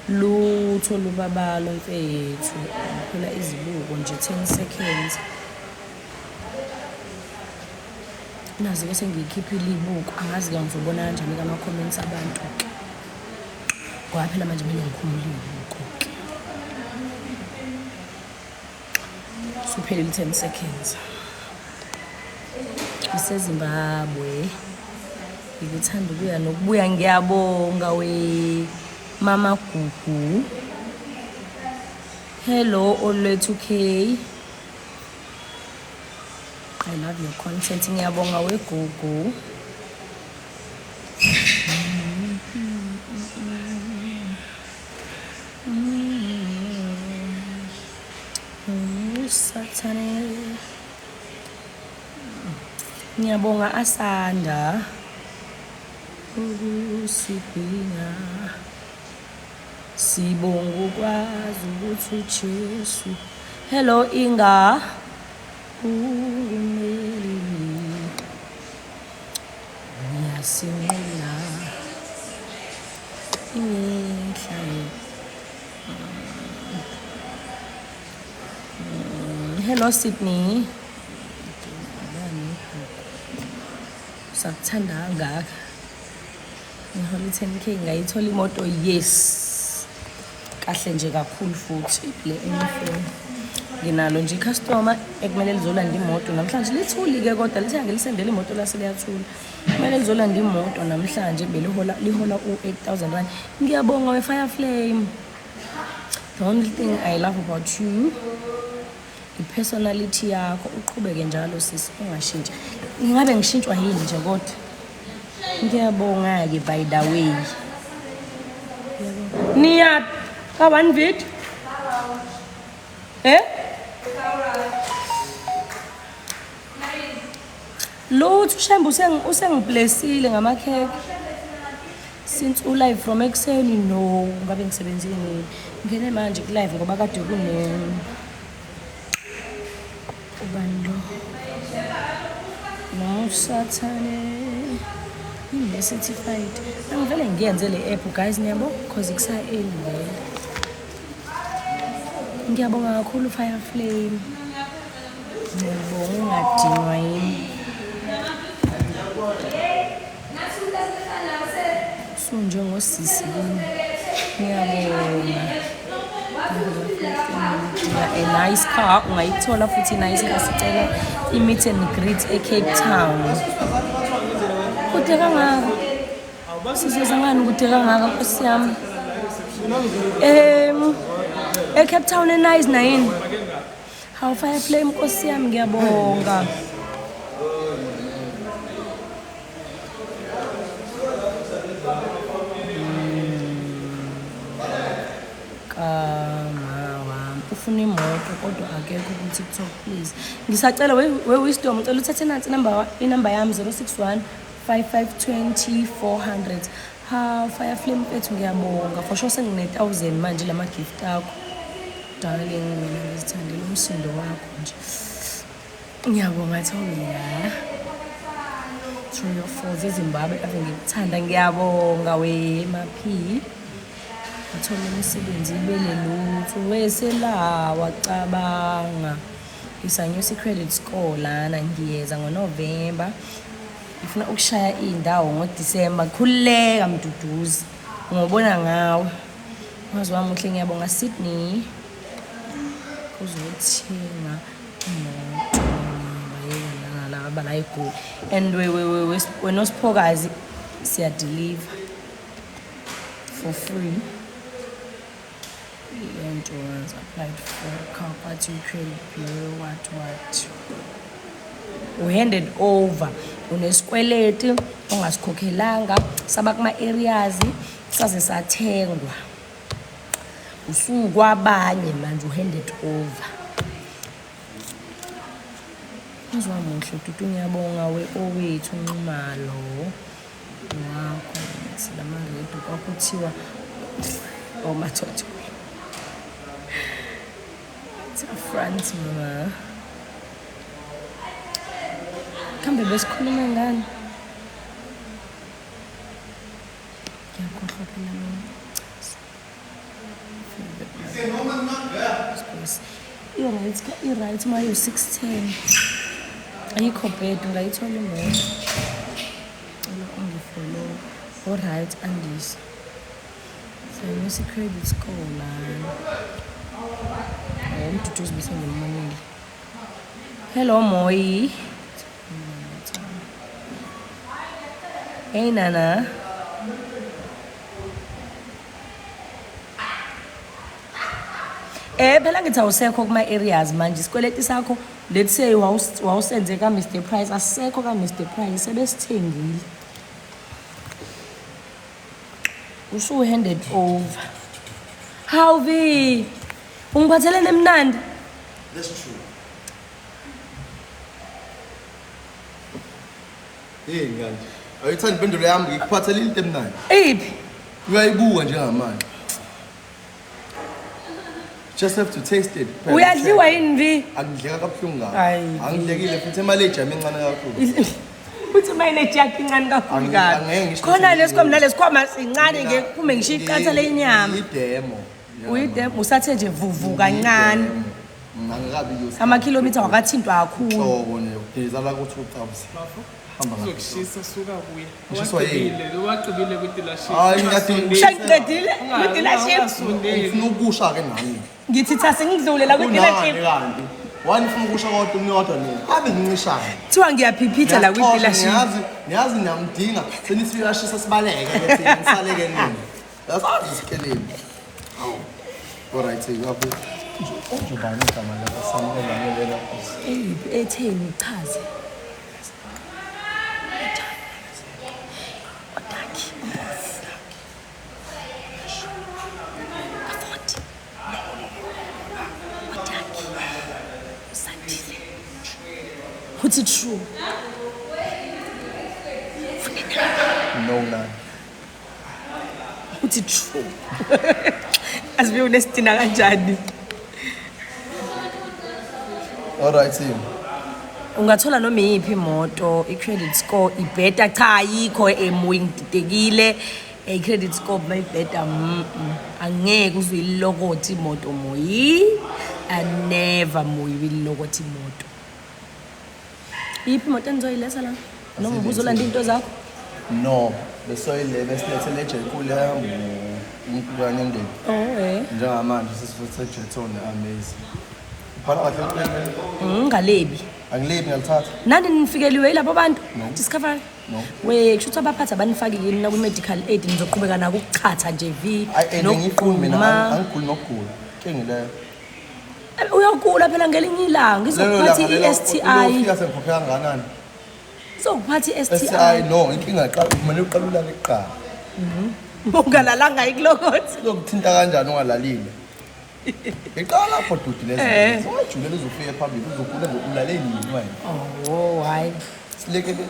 lutho lubabalo mfethu phela izibuko nje 10 seconds nazi ke sengikhiphile ibuko angazi ke ngizobona kanjani ama comments abantu ngoba phela manje mina ngikhumula ibuko suphelile 10 seconds iseZimbabwe ngikuthanda ukuya nokubuya ngiyabonga we Mama Gugu. Hello Olwethu-K. I love your content. Ngiyabonga we Gugu. Sathane. Ngiyabonga Asanda. Usiphinga. Sibonga ukwazi ukuthi uJesu. Hello Inga. sinqula imihla. Hello Sydney. Sakuthanda kangaka. Ngiholi 10k ngayithola imoto yes. Kahle nje kakhulu futhi le info. Nginalo nje customer ekumele lizolanda imoto namhlanje lithuli ke kodwa lithi angelisendele imoto laseliyathula. Kumele lizolanda imoto namhlanje belihola u8000 rand. Ngiyabonga we-Fire Flame. The only thing I love about you i-personality yakho uqhubeke njalo sisi ungashintsha. Ngingabe ngishintshwa yini nje kodwa. Ngiyabonga ke by the way. Niya ka one vid. Lutho Shembu usengiblessile ngamakheke. Since live from ekuseni no ngabe ngisebenzini. Ngene manje ku live ngoba kade kune ubani lo. No Saturday. Ime certified. Angivele ngiyenze le app guys niyabo because ikusa early. Ngiyabonga kakhulu Fire Flame. Ngiyabonga ungadinwa yini. Njengosisi ngiyabonga. A nice car ungayithola futhi nice car sicela i-meet and greet eCape Town. Kude kangaka sizoza ngani kude kangaka Nkosi yami. eCape Town nice na yini. How Fire Flame Nkosi yami ngiyabonga. Ufuna imoto kodwa akekho ku TikTok please. Ngisacela we Wisdom ucela uthathe nansi inamba yami 061 5520 400. Ha Fire Flame ethu ngiyabonga for sure sengine 1000 manje lama gift akho. Darling mina ngizithandela umsindo wakho nje. Ngiyabonga Thobela. 3 or 4 zeZimbabwe ave ngikuthanda ngiyabonga we Maphi. Uthola umsebenzi ibele lutho wesela wacabanga isanyusa credit score lana ngiyeza ngoNovember ngifuna ukushaya indawo ngoDisember khuleka mduduzi ngobona ngawe wazi wami uhle ngiyabonga Sydney uzothenga imoto bayena la balayigoli and we nosiphokazi siya deliver for free. Insurance applied for car party credit bureau what we handed over unesikweleti ongasikhokhelanga sabakuma areas saze sathengwa usuku kwabanye manje uhanded over. Uzwa muhle dudu ngiyabonga we owethu Nxumalo wakho silama redo kwakuthiwa omathoto France mama. Kambe besikhuluma ngani? Ngiyakhohlwa phela mina. I-right mayo 610. Ayikho bed ngayithola imoto. Ungifollow. Alright Andis. So credit score man. Umduduzi besengimonile. Hello Moi. Hey Nana. Phela ngithi awusekho kuma areas manje isikweleti sakho let's say wawusenze ka Mr Price asekho ka Mr Price sebesithengile. Usu handed over. How we ungiphathele nemnandi. That's true. Hey ngani. Ayithandi impendulo yami ngikuphathele into emnandi. Iphi? Uyayibuka njengamanje. Just have to taste it. Uyadliwa yini vi? Akudleka kabuhlungu ngako. Hayi. Angidlekile futhi imali ejama encane kakhulu. Uthi mayine yakhe incane kakhulu kabi khona lesikhwama nalesikhwama sincane ngeke kuphume ngisho iqatha lenyama idemo uyidemo usathe nje vuvu kancane angikabi yose amakhilomitha wakathintwa kakhulu hlobo ne ugeza la ku 2000 hamba ngayo Uzokushisa suka kuye. Ushiswa yini? Waqibile kwidealership. hayi ngathi Shangiqedile kwidealership ufuna ukusha ke nami ngithi tha sengidlule la kwidealership kanti wani ufuna ukusha kodwa umnyodwa nini abe ngincishana kuthiwa ngiyaphiphitha la kwidealership niyazi niyamdinga senisiyashisa sibaleke ke thina nisaleke nini yasazi isikeleni alright yabo ujubani igama la samela ngelela etheni chaze What's it true? no none What's it true? Asibe unestina kanjani? alright you Ungathola noma iyiphi imoto i-credit score ibheta cha ayikho ngididekile i-credit score mayibheta angeke uzuyilokoti imoto moyi never moyi uyilokoti imoto iyiphi imoto enizoyilesa la noma ubuzolanda into zakho no besoyile besilethe lejekule umuntu kanyendeni njengamanje sisifuthe jeton amazing phala kahle ngalebi angilebi ngalithatha nani nifikeliwe yilabo abantu discovery no we kusho ukuthi abaphathi abanifaki yini na ku-medical aid nizoqhubeka nako ukuchatha nje ngifuni mina angiguli nokugula kengileyo uyagula phela ngelinye ilanga izokuphatha i-STI ufika sengikhokhe kangakanani izokuphatha i-STI STI no inkinga iqala kumele uqalula kuqala ungalalanga ikulokothi lokuthinta kanjani ungalalile iqala lapho dudu lezo sojulela uzofika phambili uzogula ngokulaleni yini wena hayi silekelele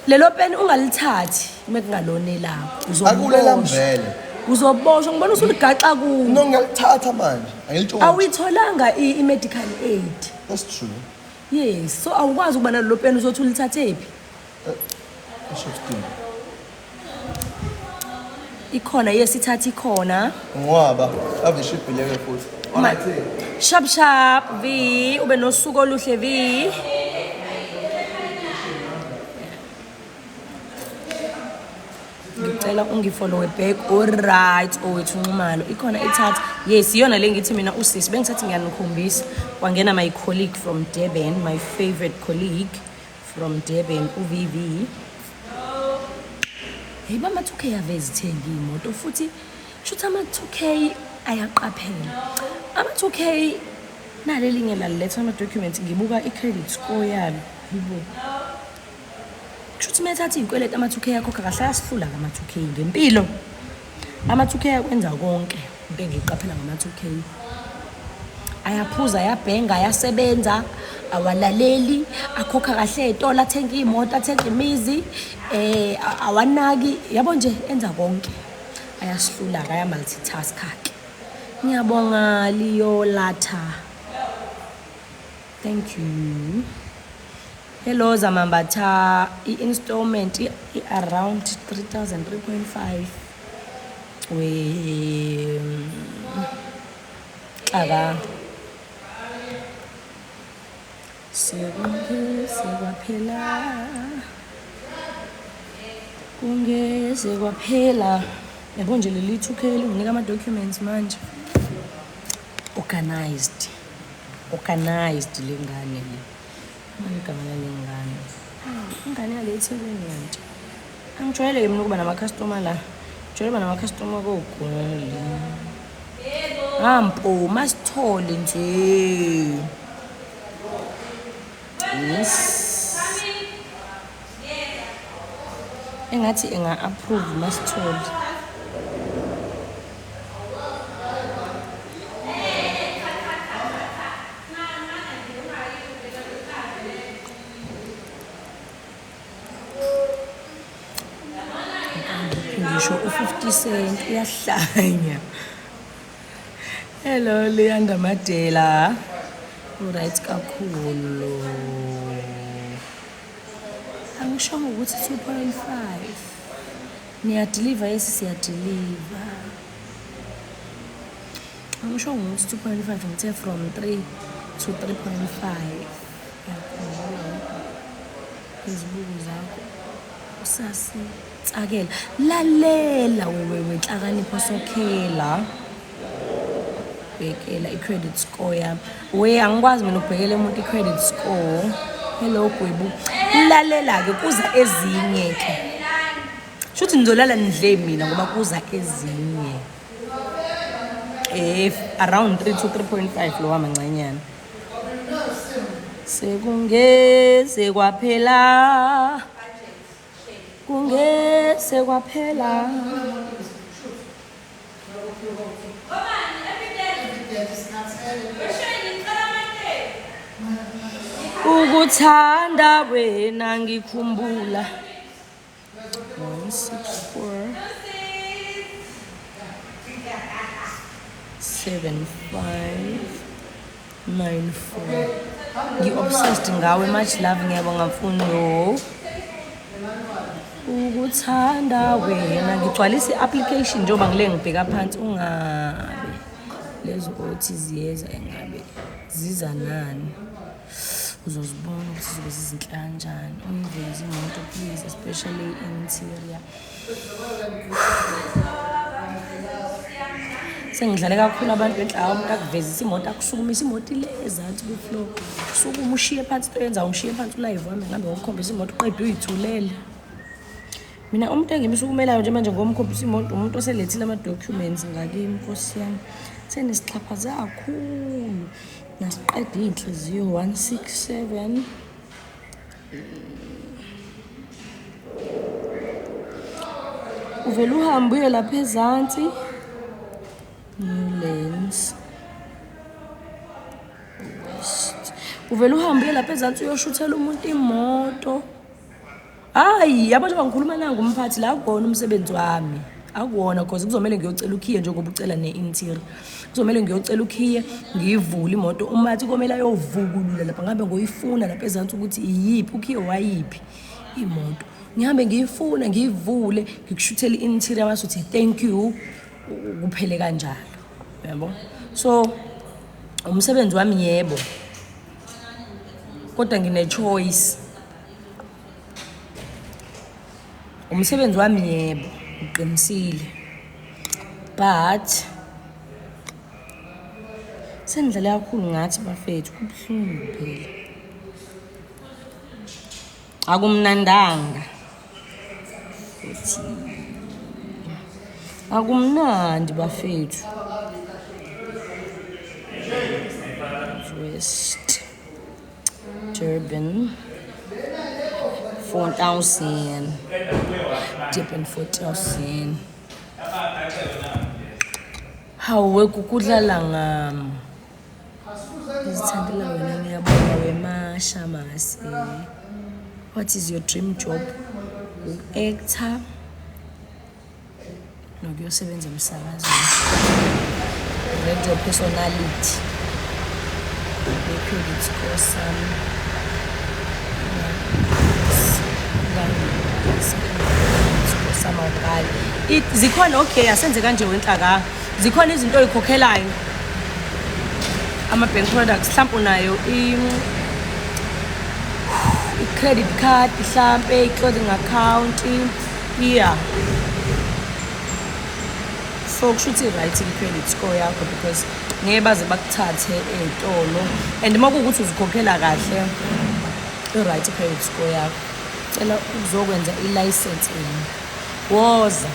lelo peni ungalithathi mekungalone lakho akulela mvele uzoboshwa ngibona usuligaxa kuwo no ngiyalithatha manje angilitshontsha awuyitholanga i-medical aid that's true yes so awukwazi ukuba nalelo peni uzothi ulithathephi ikhona yesithatha ikhona ngoba ave shibhileke futhi sharp sharp v ube nosuku oluhle v ngicela ungifollow back alright owethu Nxumalo ikhona ithatha yes iyona le ngithi mina usisi bengisathi ngiyanikhombisa kwangena my colleague from Durban my favorite colleague from Durban uVV hey bama 2K yavezithenga imoto futhi shuthi ama 2K ayaqaphela ama 2K nalelinye laletha ama documents ngibuka i-credit score yalo yibo shuthi methatha inkweleta ama 2K yakho kahle asihlula ngama 2K ngempilo ama 2K yakwenza konke into engiqaphela ngama 2K ayaphuza ayabhenga ayasebenza awalaleli akhokha kahle etola athenga imoto athenga imizi awanaki yabo nje enza konke ayasihlula aya multitask akhe ngiyabonga Leo Latha thank you hello Zamambatha i-installment around 3,000 3.5 we aka kungeze kwaphela yabo nje leli 2K linginika ama documents manje organized lengane le igama lengane ingane yalethekwini yanje angijwayele mina ukuba nama customer la jwayele nama customer kogoli ampo masithole nje yes engathi enga-approve masithole ngisho u-50 cent uyahlanya hello Leanda Madela right kakhulu angisho ukuthi 2.5 niyadeliver yes siyadeliver angisho ukuthi 2.5 ngithe from 3 to 3.5 izibuko zakho usasitsakela lalela wewe nhlakanipho sokhela bhekela i-credit score yami we angikwazi mina ukubhekela umuntu i-credit score hello Gwebu lalela-ke kuza ezinye-ke shuthi nizolala nidle mina ngoba kuza ezinye around 3 to 3.5 lo wamancanyana sekungeze kwaphela kungeze kwaphela ukuthanda wena ngikhumbula 164 7594 ngi-obsessed ngawe much love ngiyabonga mfundo ukuthanda wena ngigcwalisa i-application njengoba ngile ngibheka phansi ungabe lezo othi ziyeza engabe ziza nani uzozibona ukuthi zizobe zizinhle kanjani ungiveze imoto please especially interior sengidlale kakhulu abantu enhlawa umuntu akuvezisa imoto akusukumisa imoto ile ezansi ku-floor sukuma ushiye phansi into yenza ungishiye phansi ulive wami ngambe ngokukhombisa imoto uqede uyithulele mina umuntu engimisukumelayo nje manje ngomkhombisa imoto umuntu oselethile ama-documents ngakimi nkosi yami senesixhaphaze kakhulu nasiqeda iy'nhliziyo 167 uvele uhambe uye lapha ezansi new lens uvele uhambe uye lapha ezansi uyoshuthela umuntu imoto hayi abantu bangikhuluma nanga umphathi la akubona umsebenzi wami akuwona cause kuzomela ngiyocela ukhiye njengoba ucela ne-interior kuzomela ngiyocela ukhiye ngiyivule imoto umathi komela yovukulula lapha ngabe ngoyifuna lapha ezansi ukuthi iyiphi ukhiye wayiphi imoto ngihambe ngiyifuna ngiyivule ngikushuthela i-interior masuthi thank you kuphele kanjalo yabo so umsebenzi wami yebo kodwa ngine choice umsebenzi wami yebo uqinisile but sengidlale kakhulu ngathi bafethu kubuhlungu phela akumnandanga futhi akumnandi bafethu West Durban 4,000 Durban 4,000 hawe kukudlala ngami ngizithandela wena ngiyabona wemasha masi what is your dream job actor nokuyosebenza emsakazweni radio personality credit score sami samawukali zikhona okay asenze kanje wenhlaka zikhona izinto oyikhokhelayo ama-bank products mhlawumbe unayo i-credit card mhlawumbe i-clothing account yeah so kusho ukuthi right i-credit score yakho because ngeke baze bakuthathe ey'tolo and uma kuwukuthi uzikhokhela kahle i-right i-credit score yakho cela ukuzokwenza i-license woza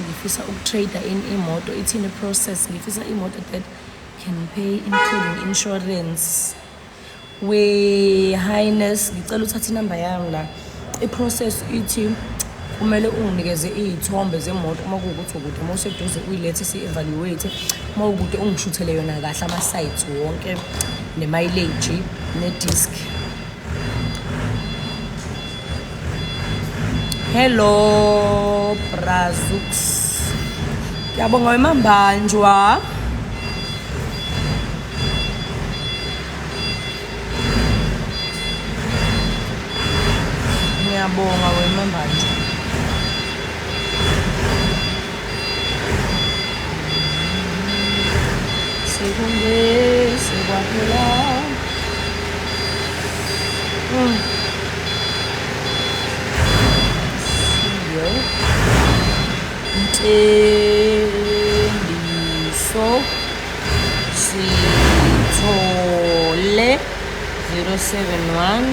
ngifisa ukutrader in imoto ithini process ngifisa imoto that can pay including insurance we highness ngicela uthathe inamba yami la i-process ithi kumele unginikeze iy'thombe zemoto uma kuwukuthi ukude uma useduze uyilethe si-evaluate uma ukude ungishuthele yona kahle ama-sites wonke ne-mileage ne-disc hello Brazux ngiyabonga wemambanjwa Ngiyabonga wena manje. Sekunde sekwaphela. Ntendiso Sithole 071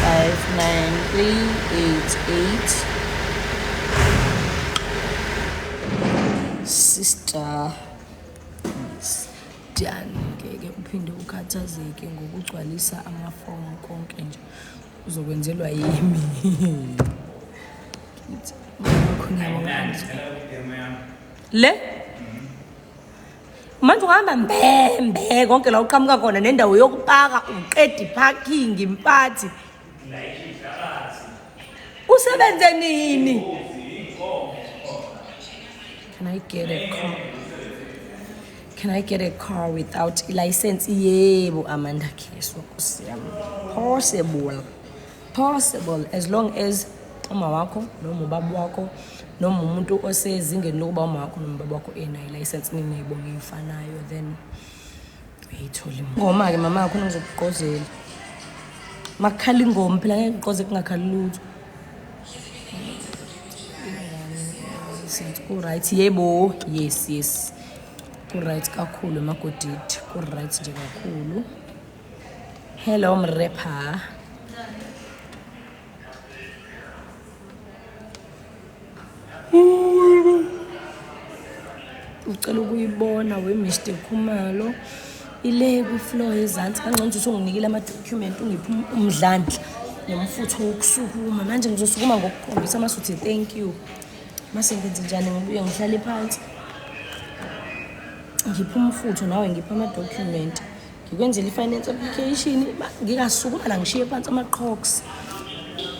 59388. Sister Dan, ngeke uphinde ukhathazeke ngokugcwalisa amafomu konke nje uzokwenzelwa yimi. Le manje uhamba mbembe konke la uqhamuka khona nendawo yokupaka uqeda iparking imphathi usebenze nini? Can I get a car without a license? Yebo Amanda Keswa kusiyami. Possible as long as uma wakho noma ubaba wakho noma umuntu osezingeni lokuba uma wakho noma ubaba wakho enayo license nineyibonge ifanayo then uyithola ingoma ke mama yakho ngizokugqozela makhala ingoma phela ngeke ngigqoze kungakhali lutho ku right yebo yes ku right kakhulu emagodidi ku right nje kakhulu. Hello mrapper. Ucela ukuyibona we Mr Khumalo ile ku floor ezansi kangcono ukuthi unginikile ama document ungiphi umdlandla nomfutho wokusukuma manje ngizosukuma ngokukhombisa masuthi thank you mase ngenze njani ngibuye ngihlale phansi ngiphi umfutho nawe ngiphi ama document ngikwenzela i-finance application ngikasukuma la ngishiye phansi ama-crocs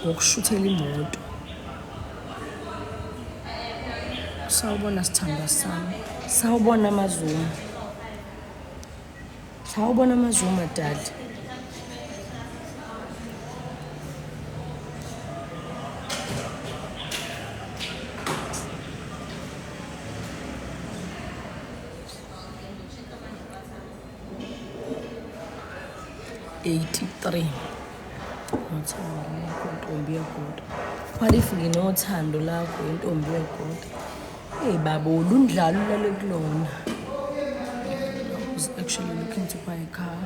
ngokushuthela imoto. Sawubona sithanda sami. Sawubona Mazuma. Sawubona Mazuma dad. Intombi yagoda. Phalifu nginothando lakho intombi yagoda. Hey baba ulundlalo lale kulona. I was actually looking to buy a car.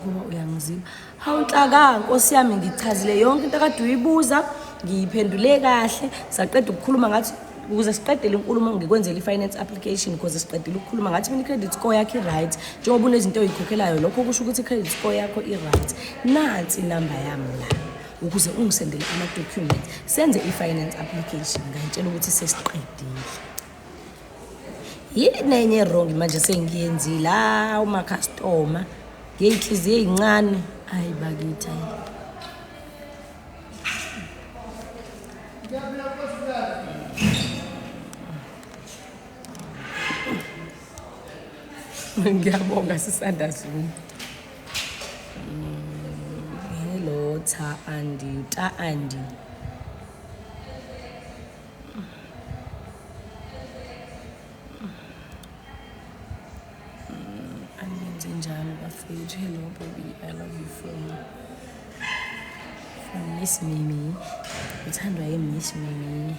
Ngoba uyangiziba. Hawu Nhlaka Nkosi yami ngichazile yonke into akade uyibuza ngiyiphendule kahle saqeda ukukhuluma ngathi ukuze siqedele inkulumo ngikwenzela i-finance application because siqedile ukukhuluma ngathi mina i-credit score yakho i-right njengoba unezinto oyikhokhelayo lokho kusho ukuthi i-credit score yakho i-right nansi inamba yami la ukuze ungisendele ama-document senze i-finance application ngayitshela ukuthi sesiqedile yini nenye wrong manje sengiyenzile uma-customer ngeyinhliziyo ezincane hayi bakithi ngiyabonga sisanda Zuma. Hello Ta Andi angenze njani bafethu. Hello baby, I love you from Miss Mimi. Uthandwa Miss Mimi.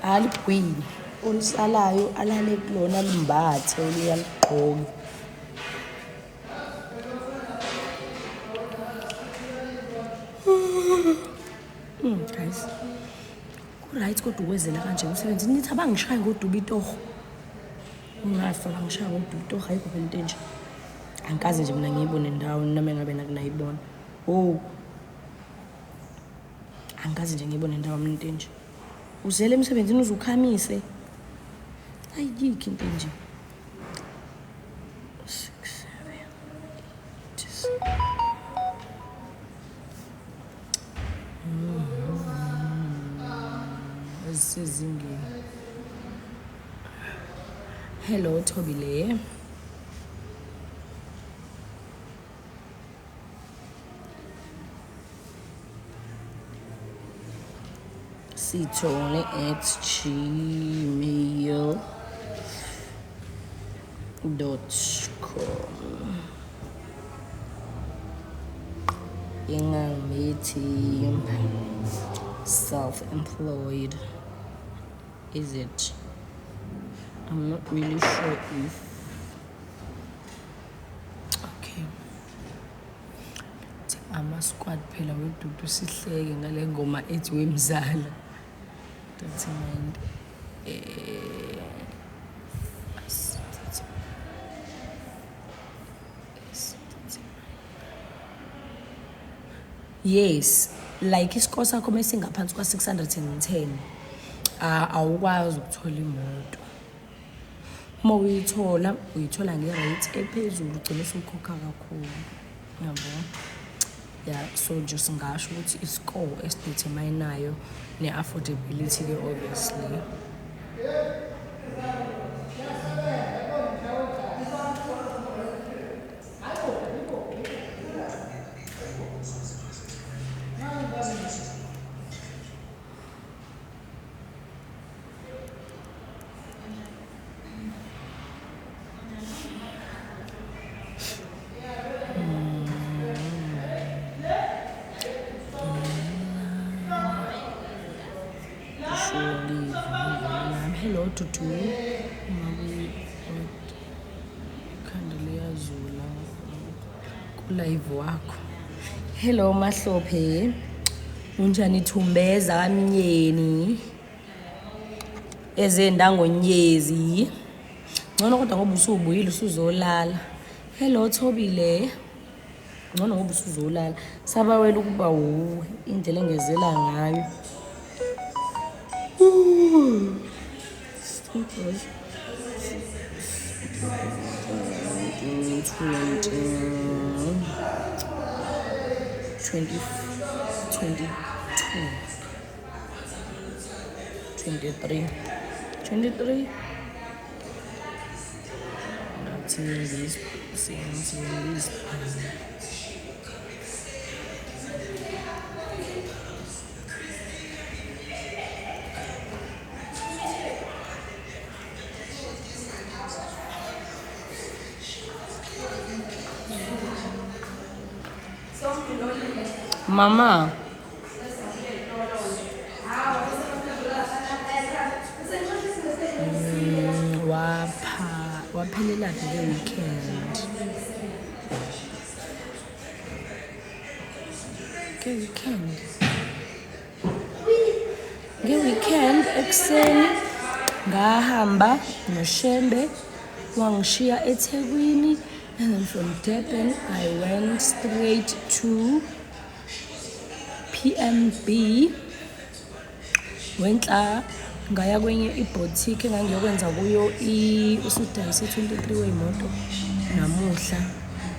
Alikwini olisalayo alale kulona limbathe oliyaliqhoka. Guys, right kodwa ukwezela kanje umsebenzi nithi abangishaye ngoduba itoho ungasola ngishaya ngoduba itoho ayikho phela into enje angikaze nje mina ngiyibone ndawo nami ngabe nakunayibona angikaze nje ngiyibone ndawo mina into enje uzele emsebenzini uzukhamise ayikho into enje 6 7 sezingeni. Hello Thobile. sithole@gmail.com. Ingamethi self-employed. Is it? I'm not really sure if. Okay. Ama squad phela wedudu sihleke ngale ngoma ethi wemzala. Don't mind. Yes, like isikole sakho mesingaphansi kwa 610 awukwazi ukuthola imoto. Uma uyithola ngerate ephezulu ugcina usukhokha kakhulu. Yabo. Yeah, so just ngasho ukuthi iscore esidetermineayo ne-affordability ke obviously. Hello Tutu. Khandeliya Zula kulive wakho. Hello Mahlophe. Unjani Thumbeza kamnyeni? Ezendango nyezi. Ngcono kodwa ngoba usubuyile usuzolala. Hello Thobile. Ngcono ngoba usuzolala. Saba wena ukuba indlela engezela ngayo. 23. Mama. Waphelela ke weekend. Nge-weekend ekuseni ngahamba noShembe wangishiya eThekwini, and then from Durban I went straight to PMB. Wentla ngaya kwenye iboutique engangiyokwenza kuyo usudayise 23 weyimoto namuhla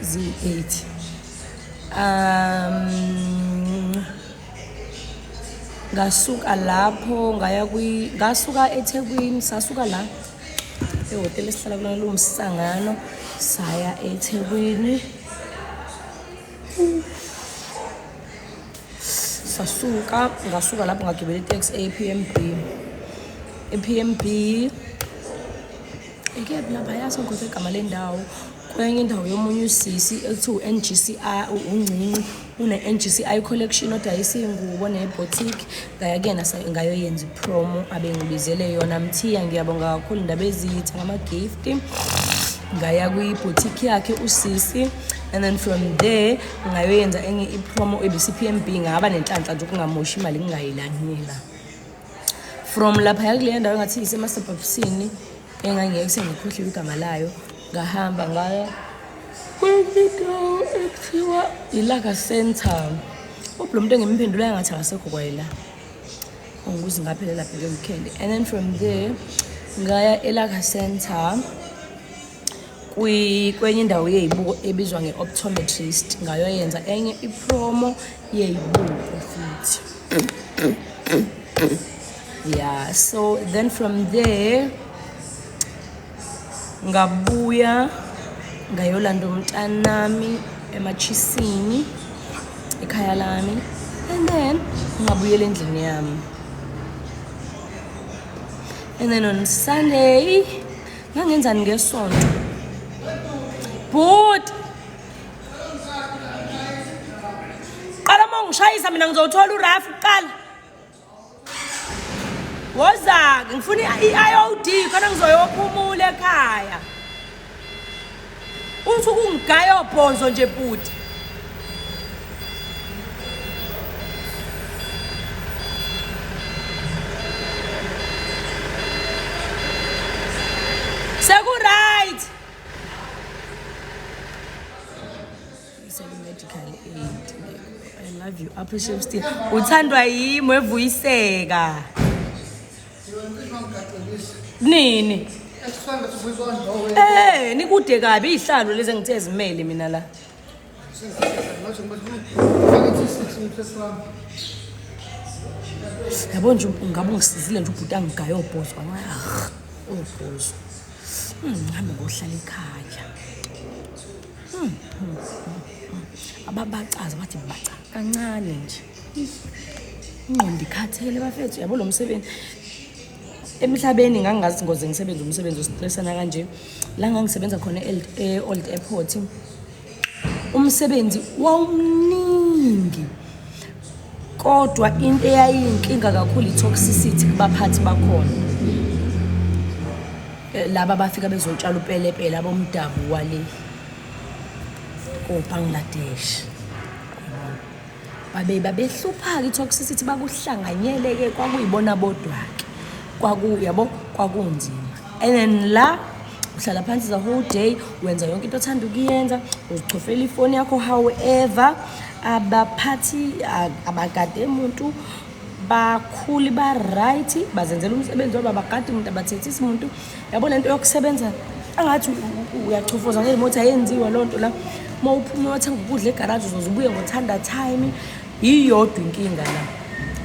zi8. Ngasuka lapho ngasuka eThekwini, sasuka la ehotel esihlala kulona lumsangano saya eThekwini. Ngasuka lapho ngagibela itaxi ePMB. Ikephi lapha yasongothe igama lendawo kwenye indawo yomunye usisi ethi uNGCI uncinci une-NGCI collection odayisa ingubo neboutique. Ngaya kuyena ngayoyenza ipromo abengibizele yona. Mthiya ngiyabonga kakhulu indaba ezitha ngama-gift. Ngaya kwi-boutique yakhe usisi, and then from there ngayoyenza enye ipromo ebisi-PMB. Ngaba nenhlanhla nje ukungamoshi imali ngingayilanyela. From lapha yakuleyo ndawo engathi isemasubbhapsini engangiyeke sengikhohliwe igama layo, ngahamba ngaya kwendawo ekuthiwa iLaga Center. Lo muntu engimphendula ngathi akasekho kwayela. Ungukuthi ngaphelela phela weekend. And then from there ngaya eLaga Center kwenye indawo yeyibuko ebizwa nge-optometrist. Ngayoyenza enye ipromo yeyibuko futhi. Yeah, so then from there ngabuya ngayolanda umntanami eMachisini ekhaya lami, and then ngabuyela endlini yami. And then on Sunday, ngangenzani ngesonto? But qala mongishayisa mina ngizothola uRafu qala. Woza ngifuna iIOD khona ngizoyophumula ekhaya. Uthi ungigaya obhonzo nje bhuti. Seku-right. Medical aid. I love you. Appreciate still. Uthandwa yimi evuyiseka. Nini? Nikude kabi ihlalo lezi ngithe ezimele mina la. Yabo nje ngabe ngisizile nje ubhuti angigaya obhozo ngaya. Obhozo. Ngihambe ngohlala ekhaya. Ababacaza bathi baca kancane nje. Ingqondo ikhathele bafethu yabo lo msebenzi. Emhlabeni ngangazi ngoze ngisebenza umsebenzi ostressana kanje. La ngangisebenza khona Old Airport. Umsebenzi wawumningi. Kodwa into eyayinkinga kakhulu itoxicity kubaphathi bakhona. Laba bafika bezotshala upelepele abomdabu wale koBangladesh. Babehlupha itoxicity bakuhlanganyeleke kwakuyibona bodwa ke. Yabo kwakunzima. And then la uhlala phansi the whole day wenza yonke into othanda ukuyenza, uzichofela ifoni yakho however abaphathi abagade umuntu bakhuli ba right bazenzela umsebenzi wabo abagade umuntu abathethisa umuntu yabo lento yokusebenza angathi uyachofoza ngemoto ayenziwa lonto la mawuphuma wathenga ukudla egarage uzobuye ngothanda time iyodwa inkinga la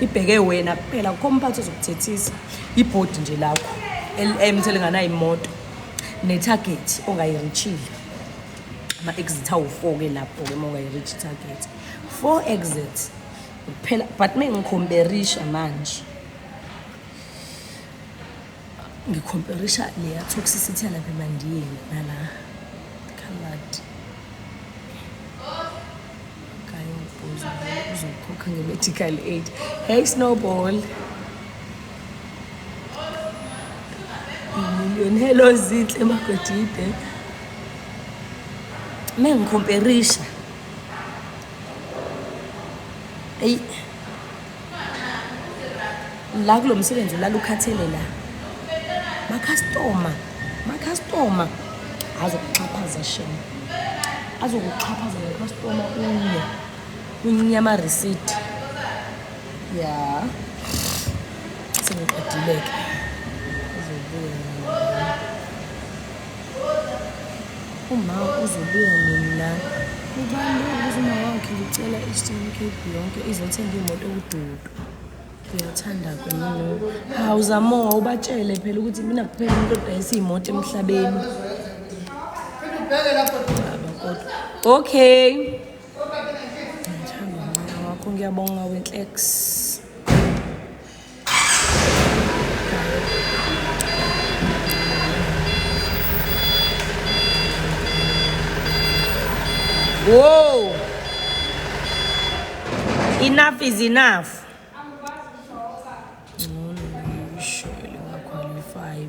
ibheke wena kuphela komphatho zokuthethisa ibhodi nje lakho LM selingana imoto netarget ongayirichile ama exit awu4 ke lapho ke mongayireach target 4 exits kuphela but mengikhomperisha manje ngikhomperisha le toxicity lapha emandiyeni nala khaladi kayo uzokhokha nge-medical aid. Hey Snowball million hello Zinhle Magodide mengikhomperisha la kulo msebenzi la ukhathele la ma-customer azokuxhaphaza shame azokuxhaphaza le-customer unyama receipt ya sengiqedileke uma uzobuya mina ubani uzuma wakhe ngicela i-Eastern Cape yonke izothenga imoto ekududu uyathanda kwenini awuzamo ubatshele phela ukuthi mina kuphela umuntu odayisa imoto emhlabeni okay ngithanda wakho ngiyabonga wenhlex whoa enough is enough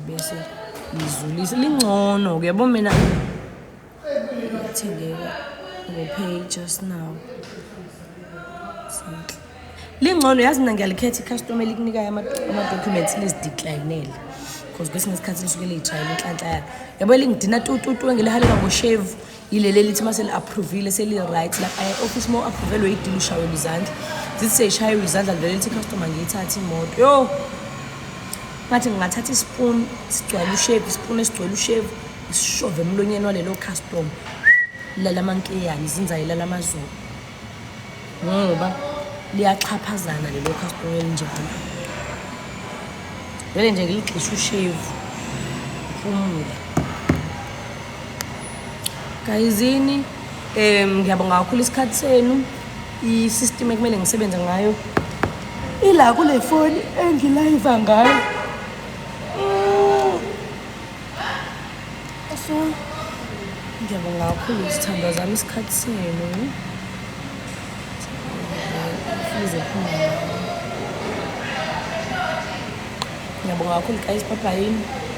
bese izulisa lingcono kuyabo mina ngithengeka ngopay just now lingcono yazi mina ngiyalikhetha icustomer likunika ama documents lezideclineele because kwesinye isikhathi lisuke lejayile inhlanhla yakhe yabo lingidina tututu engilihalela ngoshave ilele lithi mase li-approvile seli right la office mo approval weyideal ushawe izandla zithi seyishaye izandla vele lithi customer ngiyithatha imoto yo ngathi ngingathatha ispoon sigcwele ushave ispoon esigcwele ushave isishove emlonyeni walelo custom lala mankeyani izinzayi lala mazulu ngoba liyaxhaphazana lelo custom elinjalo vele nje ngilixisha ushave phumula Kayizini ngiyabonga kakhulu isikhathi senu i-system ekumele ngisebenze ngayo ila kule phone engilive ngayo Ngiyabonga kakhulu izithandwa zami isikhathi senu. Ngiyabonga kakhulu guys, bye bye.